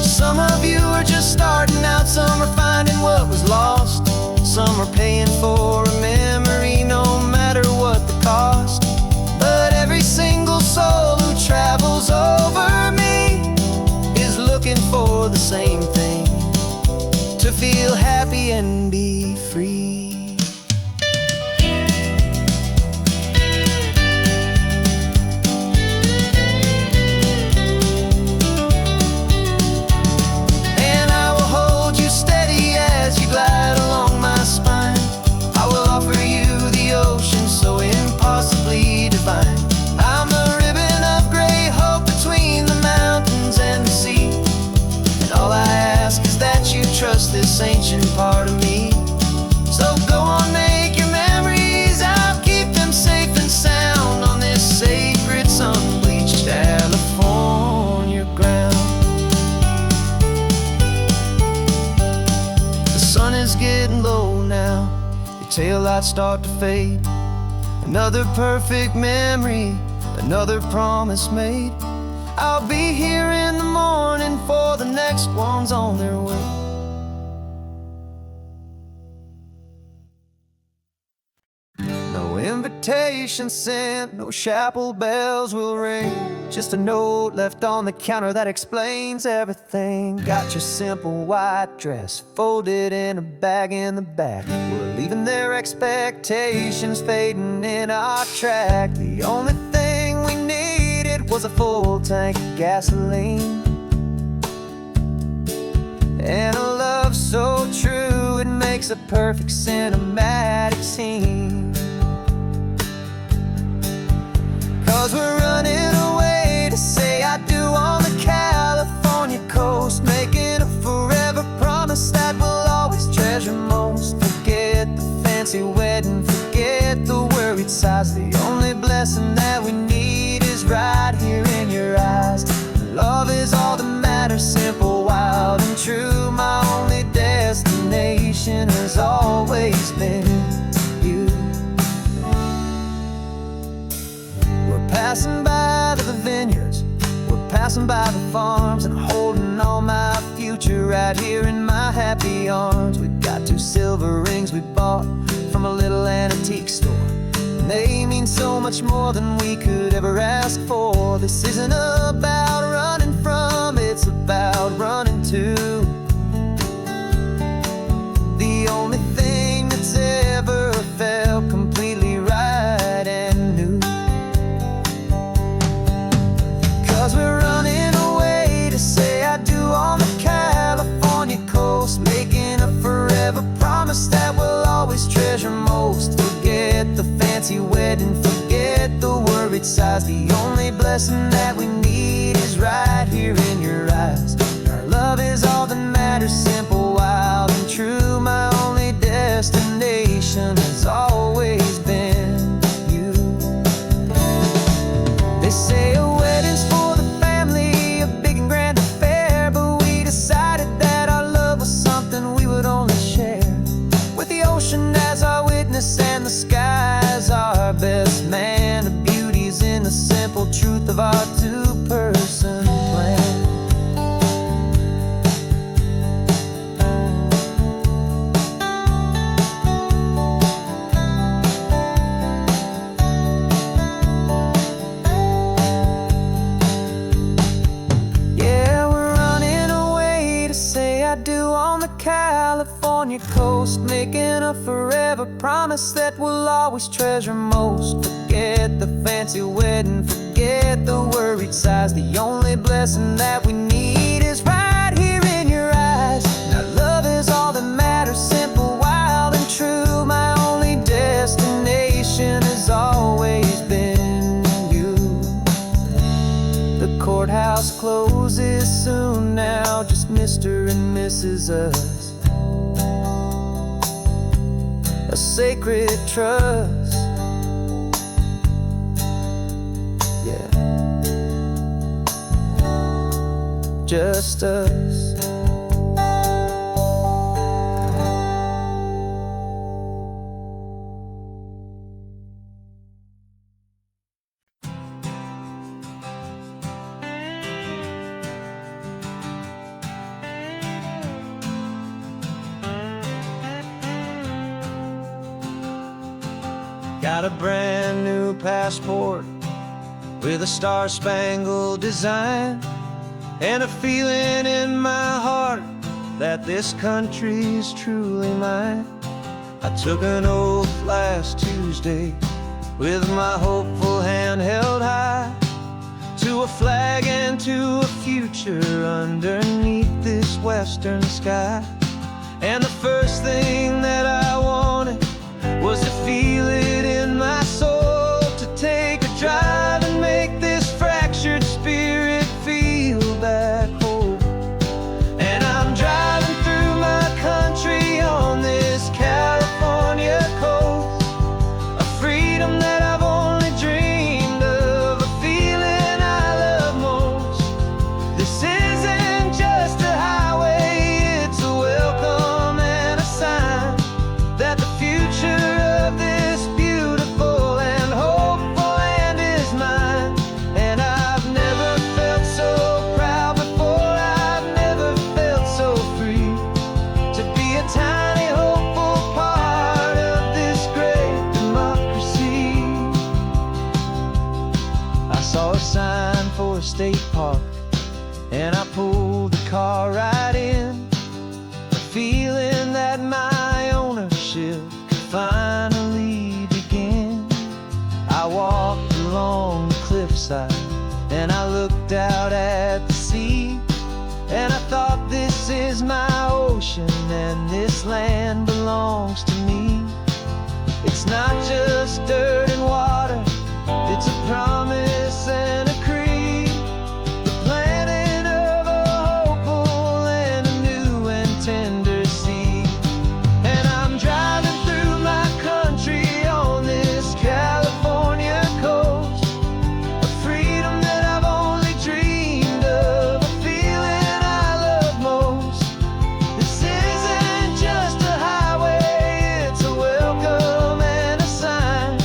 Some of you are just starting out, some are finding what was lost, some are paying for a memory no matter what the cost. But every single soul who travels over me is looking for the same thing, to feel happy and be free. lights start to fade. Another perfect memory, another promise made. I'll be here in the morning for the next ones on their way. No invitation sent, no chapel bells will ring. Just a note left on the counter that explains everything. Got your simple white dress folded in a bag in the back. We're leaving their expectations fading in our track. The only thing we needed was a full tank of gasoline, and a love so true it makes a perfect cinematic scene. 'Cause we're running away to say I do on the California coast, making a forever promise that we'll always treasure most. Forget the fancy wedding, forget the worried sighs. The only blessing that we need is right here in your eyes. Love is all that matters, simple, wild, and true. My only destination has always been you. We're passing by the vineyards, we're passing by the farms, and holding all my future right here in my happy arms. We've got 2 silver rings we bought from a little antique store. They mean so much more than we could ever ask for. This isn't about running from, it's about running to the only thing that's ever felt completely right and new. 'Cause we're running away to say I do on the California coast, making a forever promise that we'll always treasure most. Forget the fancy wedding, forget the worried sighs. The only blessing that we need is right here in your eyes. Our love is all that matters, simple, wild, and true. My only destination has always been you. They say a wedding's for the family, a big and grand affair, but we decided that our love was something we would only share with the ocean as our witness and the sky as our best man. The beauty's in the simple truth of our 2-person plan. Yeah, we're running away to say I do on the California coast, making a forever promise that we'll always treasure most. Forget the fancy wedding, forget the worried sighs. The only blessing that we need is right here in your eyes. Now love is all that matters, simple, wild, and true. My only destination has always been you. The courthouse closes soon now, just Mr. and Mrs. Us. A sacred trust, yeah, just us. Got a brand new passport with a star-spangled design, and a feeling in my heart that this country's truly mine. I took an oath last Tuesday with my hopeful hand held high, to a flag and to a future underneath this western sky. And the first thing that I wanted was to feel it in my soul, to take a drive and make this fractured spirit feel back home. And I'm driving through my country on this California coast, a freedom that I've only dreamed of, a feeling I love most. This isn't just a highway, it's a welcome and a sign that the future saw a sign for a state park, and I pulled the car right in, feeling that my ownership could finally begin. I walked along the cliffside and I looked out at the sea, and I thought, this is my ocean and this land belongs to me. It's not just dirt and water, it's a promise and a creed, the planting of a hopeful and a new and tender seed. And I'm driving through my country on this California coast, a freedom that I've only dreamed of, a feeling I love most. This isn't just a highway, it's a welcome and a sign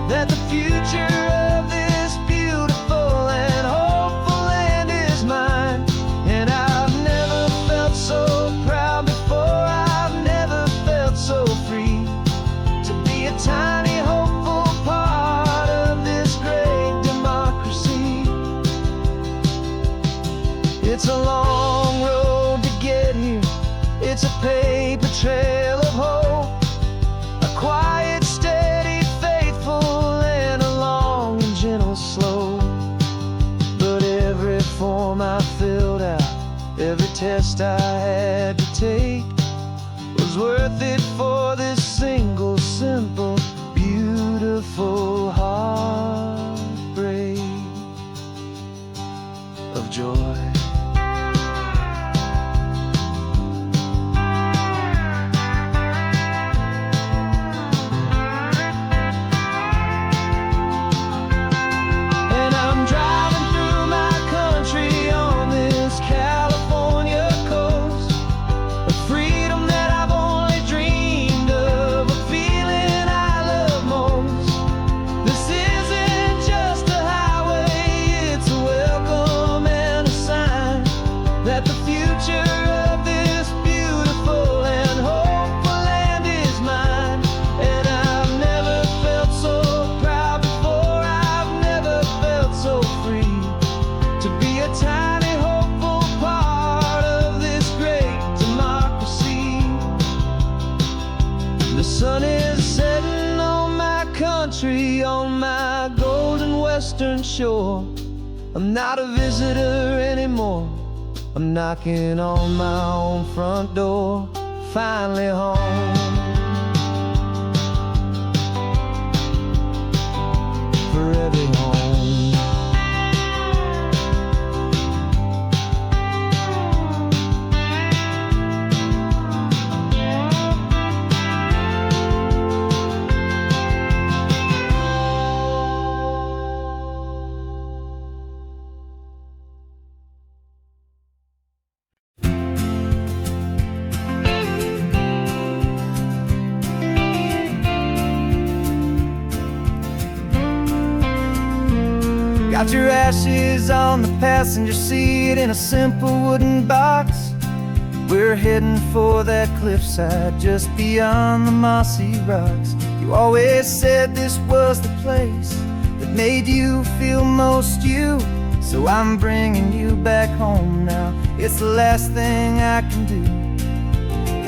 that the future of this beautiful and hopeful land is mine. And I've never felt so proud before, I've never felt so free to be a tiny hopeful part of this great democracy. It's a long road to get here, it's a paper trail of hope, a quiet, steady, faithful, and a long and gentle slope. But every form I filled out, every test I had to take, was worth it for this single, simple, beautiful heartbreak of joy. And I'm driving through my country on this California coast, a freedom that I've only dreamed of, a feeling I love most. This isn't just a highway, it's a welcome and a sign that the future of this beautiful and hopeful land is mine. And I've never felt so proud before, I've never felt so free to be a tiny hopeful part of this great democracy. The sun is setting on my country, on my golden western shore. I'm not a visitor anymore, I'm knocking on my own front door, finally home. Forever home. Got your ashes on the passenger seat in a simple wooden box. We're heading for that cliffside just beyond the mossy rocks. You always said this was the place that made you feel most you, so I'm bringing you back home now. It's the last thing I can do.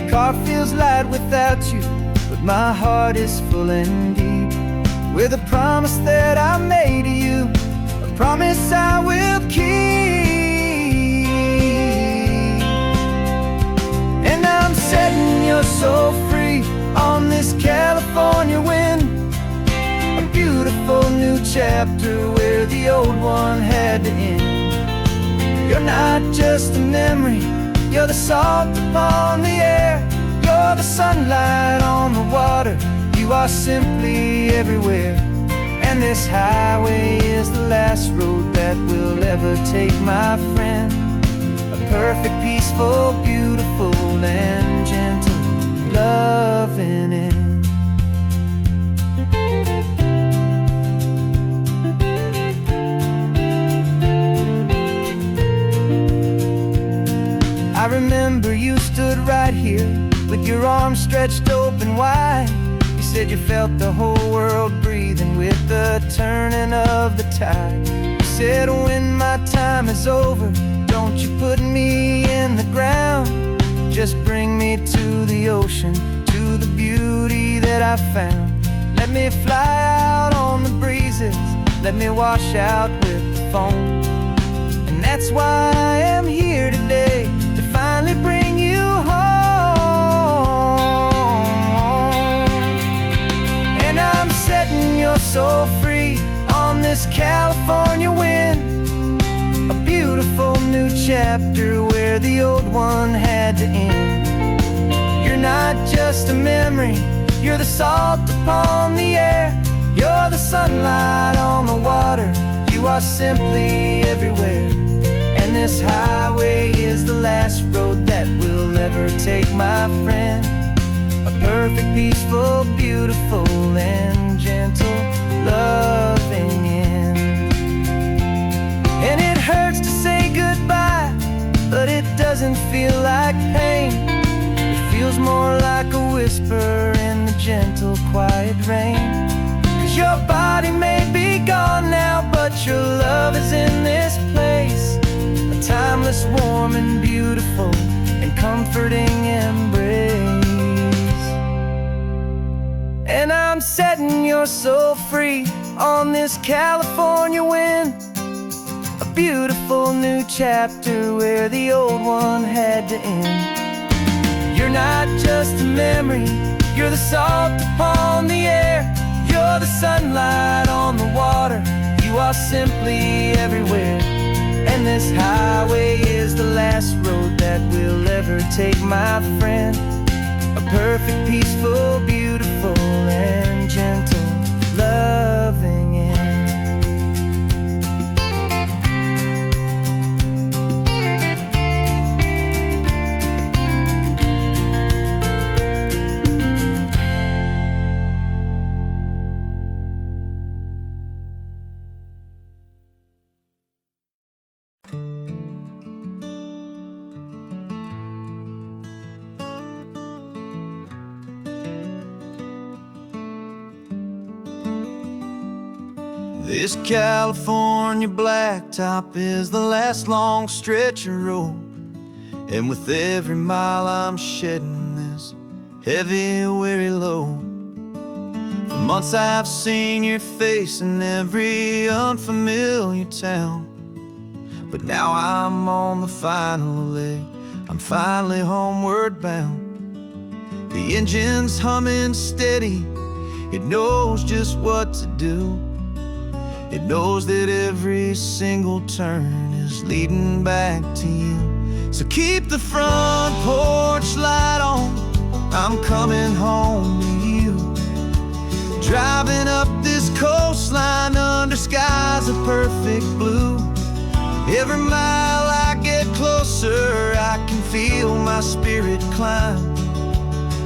The car feels light without you, but my heart is full and deep with a promise that I made to you, a promise I will keep. And I'm setting you so free on this California wind, a beautiful new chapter where the old one had to end. You're not just a memory, you're the salt upon the air, you're the sunlight on the water, you are simply everywhere. And this highway is the last road that we'll ever take, my friend. A perfect, peaceful, beautiful, and gentle loving end. I remember you stood right here with your arms stretched open wide. You said you felt the whole world breathing with the turning of the tide. You said, when my time is over, don't you put me in the ground. Just bring me to the ocean, to the beauty that I found. Let me fly out on the breezes, let me wash out with the foam. And that's why I am here today, to finally bring you home. And I'm setting your soul free on this California wind, a beautiful new chapter where the old one had to end. You're not just a memory, you're the salt upon the air, you're the sunlight on the water, you are simply everywhere. And this highway is the last road that we'll ever take, my friend. A perfect, peaceful, beautiful, and gentle, loving end. And it hurts to say goodbye, but it doesn't feel like pain. It feels more like a whisper in the gentle, quiet rain. 'Cause your body may be gone now, but your love is in this place, a timeless, warm, and beautiful, and comforting embrace. And I'm setting your soul free on this California wind, a beautiful new chapter where the old one had to end. You're not just a memory, you're the salt upon the air, you're the sunlight on the water, you are simply everywhere. And this highway is the last road that we'll ever take, my friend. A perfect, peaceful, beautiful, and gentle, loving end. This California blacktop is the last long stretch of road, and with every mile I'm shedding this heavy, weary load. For months I've seen your face in every unfamiliar town, but now I'm on the final leg, I'm finally homeward bound. The engine's humming steady, it knows just what to do. It knows that every single turn is leading back to you. So keep the front porch light on, I'm coming home to you. Driving up this coastline under skies of perfect blue. Every mile I get closer, I can feel my spirit climb,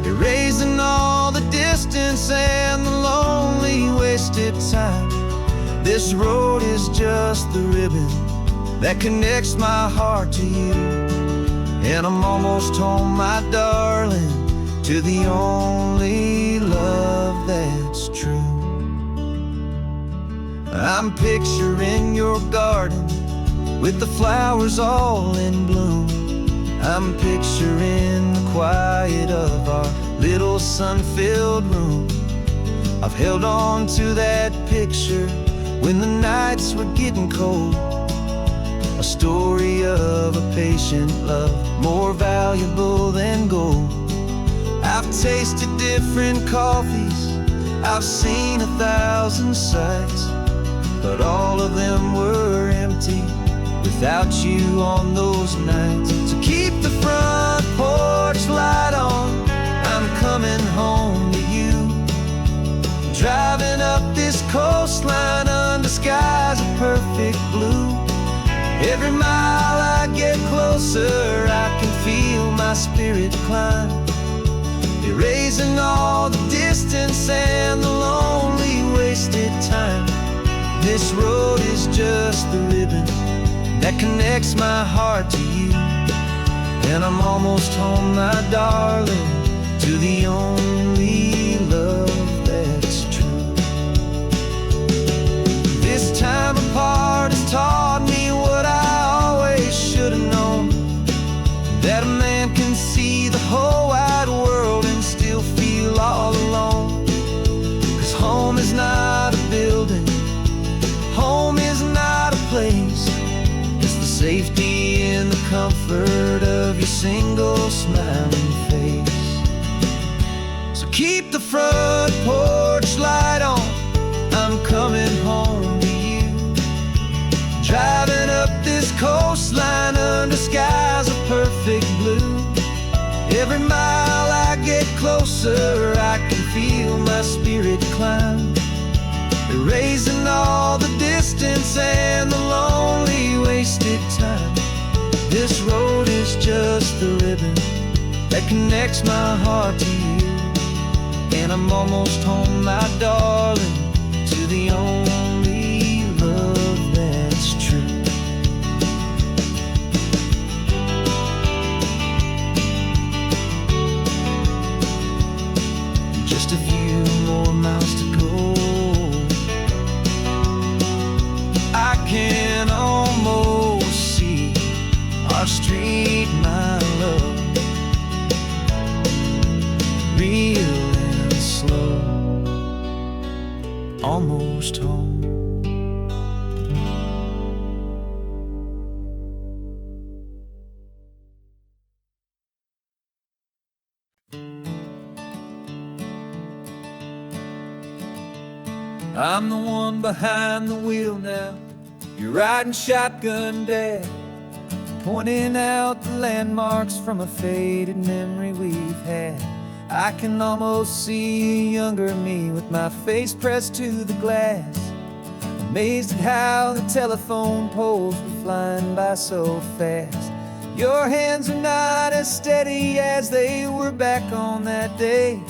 erasing all the distance and the lonely wasted time. This road is just the ribbon that connects my heart to you. And I'm almost home, my darling, to the only love that's true. I'm picturing your garden with the flowers all in bloom. I'm picturing the quiet of our little sun-filled room. I've held on to that picture when the nights were getting cold, a story of a patient love more valuable than gold. I've tasted different coffees, I've seen 1,000 sights, but all of them were empty without you on those nights. So keep the front porch light on, I'm coming home to you. Driving up this coastline under skies of perfect blue. Every mile I get closer, I can feel my spirit climb, erasing all the distance and the lonely wasted time. This road is just the ribbon that connects my heart to you. And I'm almost home, my darling, to the only love that's true. This time apart is taught comfort of your single smiling face. So keep the front porch light on, I'm coming home to you. Driving up this coastline under skies of perfect blue. Every mile I get closer, I can feel my spirit climb, erasing all the distance and the lonely wasted time. This road is just the ribbon that connects my heart to you, and I'm almost home, my darling, to the only love that's true. Just a few more miles to go, I can almost see our street, my love, real and slow, almost home. I'm the one behind the wheel now, you're riding shotgun, Dad, pointing out the landmarks from a faded memory we've had. I can almost see a younger me with my face pressed to the glass, amazed at how the telephone poles were flying by so fast. Your hands are not as steady as they were back on that day,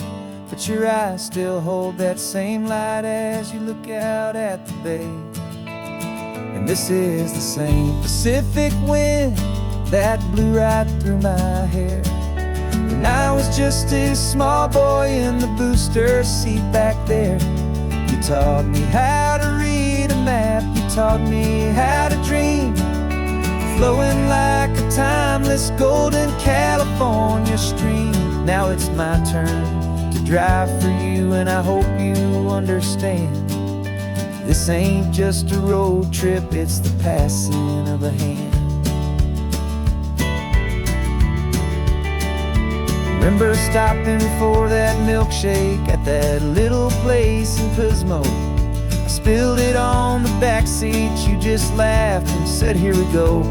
but your eyes still hold that same light as you look out at the bay. And this is the same Pacific wind that blew right through my hair when I was just a small boy in the booster seat back there. You taught me how to read a map, you taught me how to dream, flowing like a timeless golden California stream. Now it's my turn to drive for you, and I hope you understand. This ain't just a road trip, it's the passing of a hand. Remember stopping for that milkshake at that little place in Pismo? I spilled it on the back seat, you just laughed and said, here we go.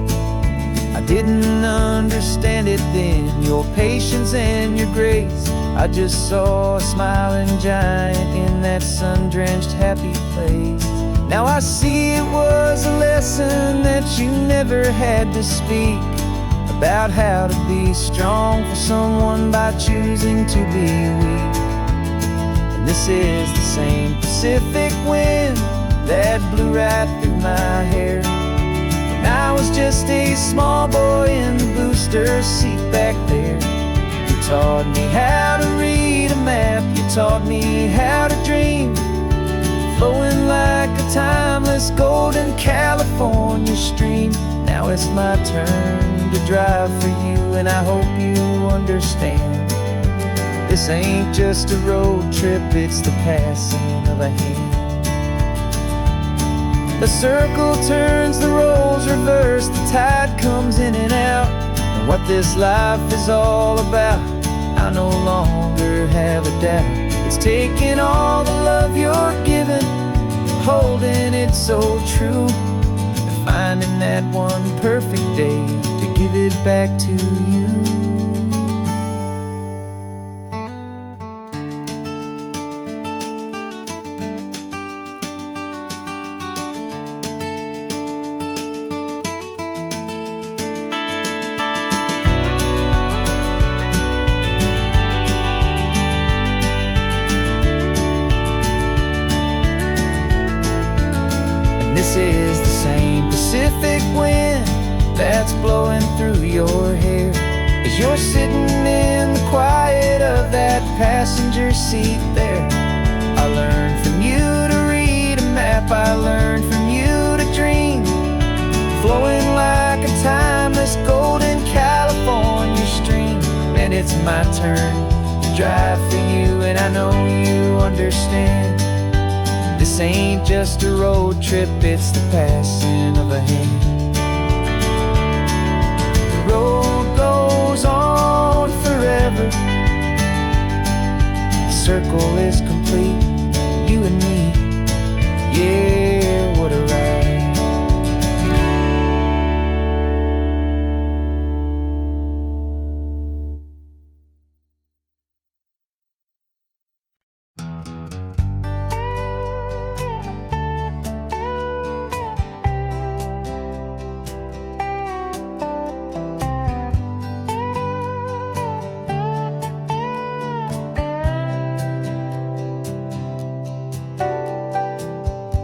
I didn't understand it then, your patience and your grace. I just saw a smiling giant in that sun-drenched happy place. Now I see it was a lesson that you never had to speak, about how to be strong for someone by choosing to be weak. And this is the same Pacific wind that blew right through my hair when I was just a small boy in the booster seat back there. You taught me how to read a map, you taught me how to dream, flowing like a timeless golden California stream. Now it's my turn to drive for you, and I hope you understand. This ain't just a road trip, it's the passing of a hand. The circle turns, the roles reverse, the tide comes in and out. And what this life is all about, I no longer have a doubt. It's taking all the love you're giving, holding it so true, and finding that one perfect day to give it back to you. This is the same Pacific wind that's blowing through your hair as you're sitting in the quiet of that passenger seat there. I learned from you to read a map, I learned from you to dream, flowing like a timeless golden California stream. And it's my turn to drive for you, and I know you understand. This ain't just a road trip, it's the passing of a hand. The circle is complete. You and me, yeah, what a ride.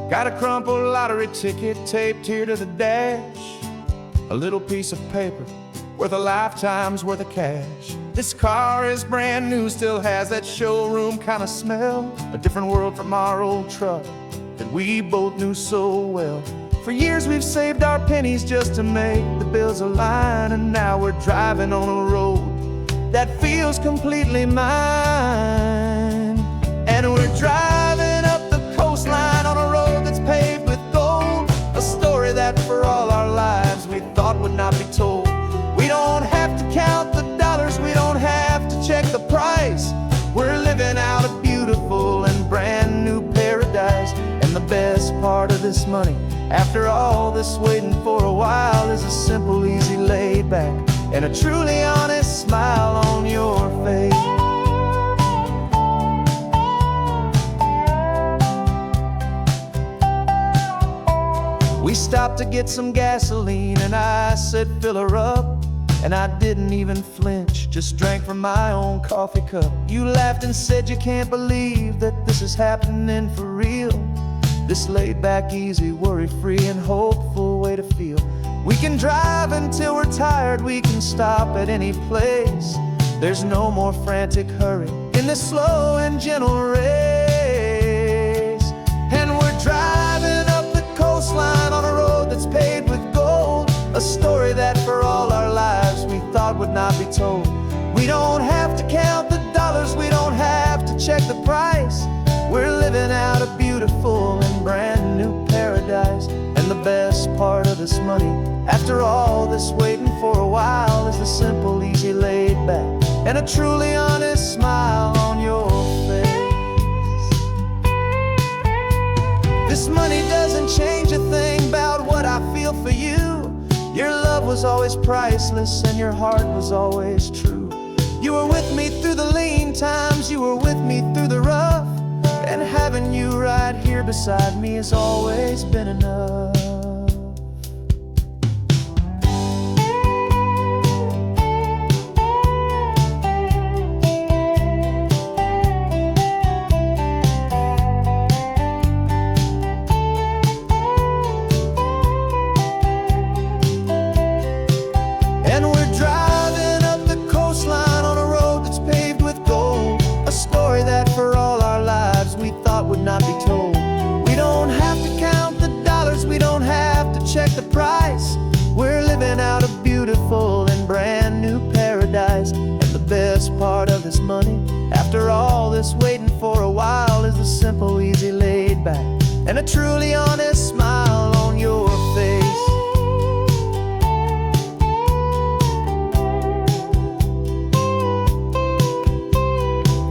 Got a crumpled lottery ticket taped here to the dash, a little piece of paper worth a lifetime's worth of cash. This car is brand new, still has that showroom kind of smell, a different world from our old truck that we both knew so well. For years we've saved our pennies just to make the bills align, and now we're driving on a road that feels completely mine. And we're driving up the coastline on a road that's paved with gold, a story that for all our lives we thought would not be told. We don't have to count the dollars, we don't have to check the price. We're living out a beautiful and brand new paradise. And the best part of this money, after all this waiting for a while, is a simple, easy, laid back, and a truly honest smile on your face. We stopped to get some gasoline, and I said, fill her up. And I didn't even flinch, just drank from my own coffee cup. You laughed and said you can't believe that this is happening for real. This laid back, easy, worry-free and hopeful way to feel. We can drive until we're tired, we can stop at any place. There's no more frantic hurry in this slow and gentle race. And we're driving up the coastline on a road that's paved with gold, a story that for all our lives we thought would not be told. We don't have to count the dollars, we don't have to check the price. We're living out a beautiful and brand new paradise. And the best part of this money, after all this waiting for a while, is the simple, easy, laid back, and a truly honest smile on your face. This money doesn't change a thing about what I feel for you. Your love was always priceless and your heart was always true. You were with me through the lean times, you were with me through the rough, and having you right here beside me has always been enough. Would not be told. We don't have to count the dollars, we don't have to check the price. We're living out a beautiful and brand new paradise. And the best part of this money, after all this waiting for a while, is the simple, easy, laid back, and a truly honest smile on your face.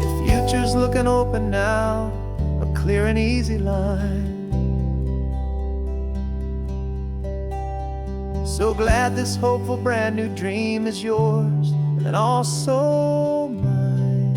The future's looking open now, clear and easy line. So glad this hopeful brand new dream is yours and also mine.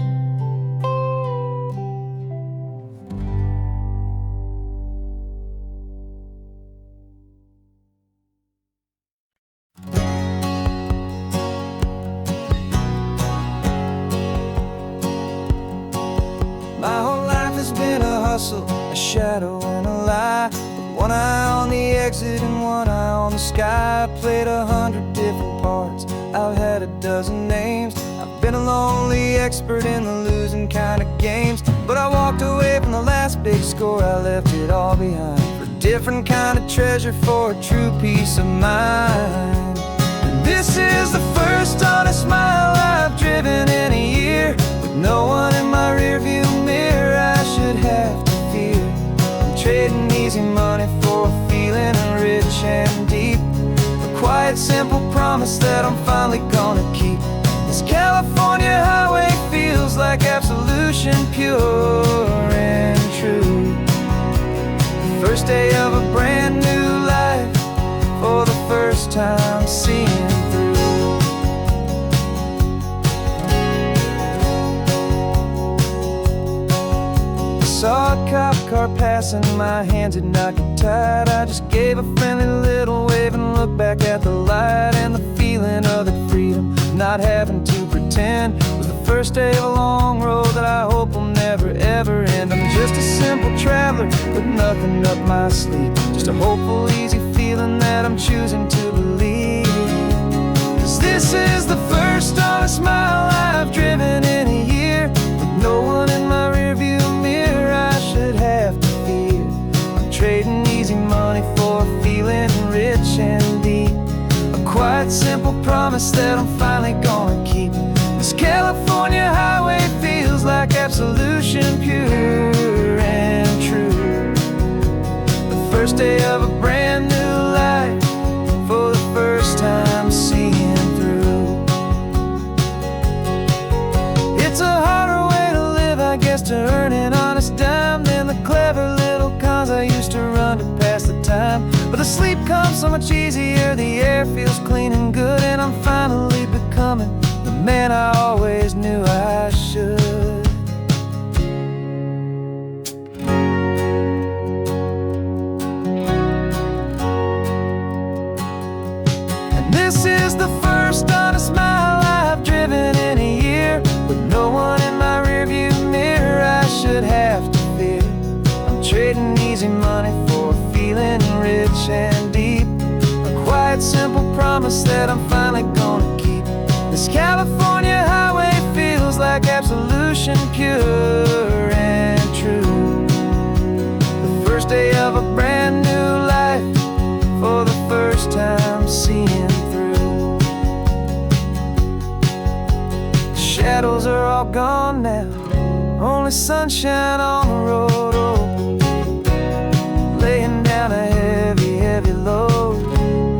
My whole life has been a hustle, a shadow and a lie, with one eye on the exit and one eye on the sky. I played 100 different parts, I've had a dozen names. I've been a lonely expert in the losing kind of games, but I walked away from the last big score, I left it all behind for a different kind of treasure, for a true peace of mind. And this is the first honest mile I've driven in a year, with no one in my rearview mirror I should have to fear. I'm trading easy money for a feeling rich and deep, a quiet, simple promise that I'm finally gonna keep. This California highway feels feels like absolution, pure and true. The first day of a brand new life, for the first time seeing through. Saw a cop car passing, my hands had not get tied. I just gave a friendly little wave and looked back at the light. And the feeling of the freedom, not having to pretend, was the first day of a long road that I hope will never ever end. I'm just a simple traveler with nothing up my sleeve, just a hopeful, easy feeling that I'm choosing to believe. 'Cause this is the first honest mile I've driven in a year, with no one in my rearview mirror I should have to fear. I'm trading easy money for a feeling rich and deep, a quiet, simple promise that I'm finally gonna keep. This California highway feels like absolution, pure and true. The first day of a brand new life, for the first time seeing through. It's a harder way to live, I guess, to earn an honest dime than the clever little cons I used to run to pass the time. But the sleep comes so much easier, the air feels clean and good, and I'm finally becoming the man I always knew I should. And this is the first honest mile I've driven in a year, with no one in my rearview mirror I should have to fear. I'm trading easy money for a feeling rich and deep, a quiet, simple promise that I'm finally gonna keep. This California highway feels like absolution, pure and true. The first day of a brand new life, for the first time seeing through. The shadows are all gone now, only sunshine on the road. Oh, laying down a heavy, heavy load,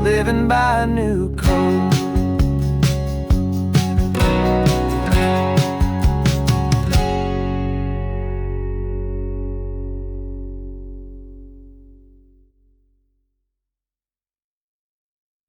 living by a new car.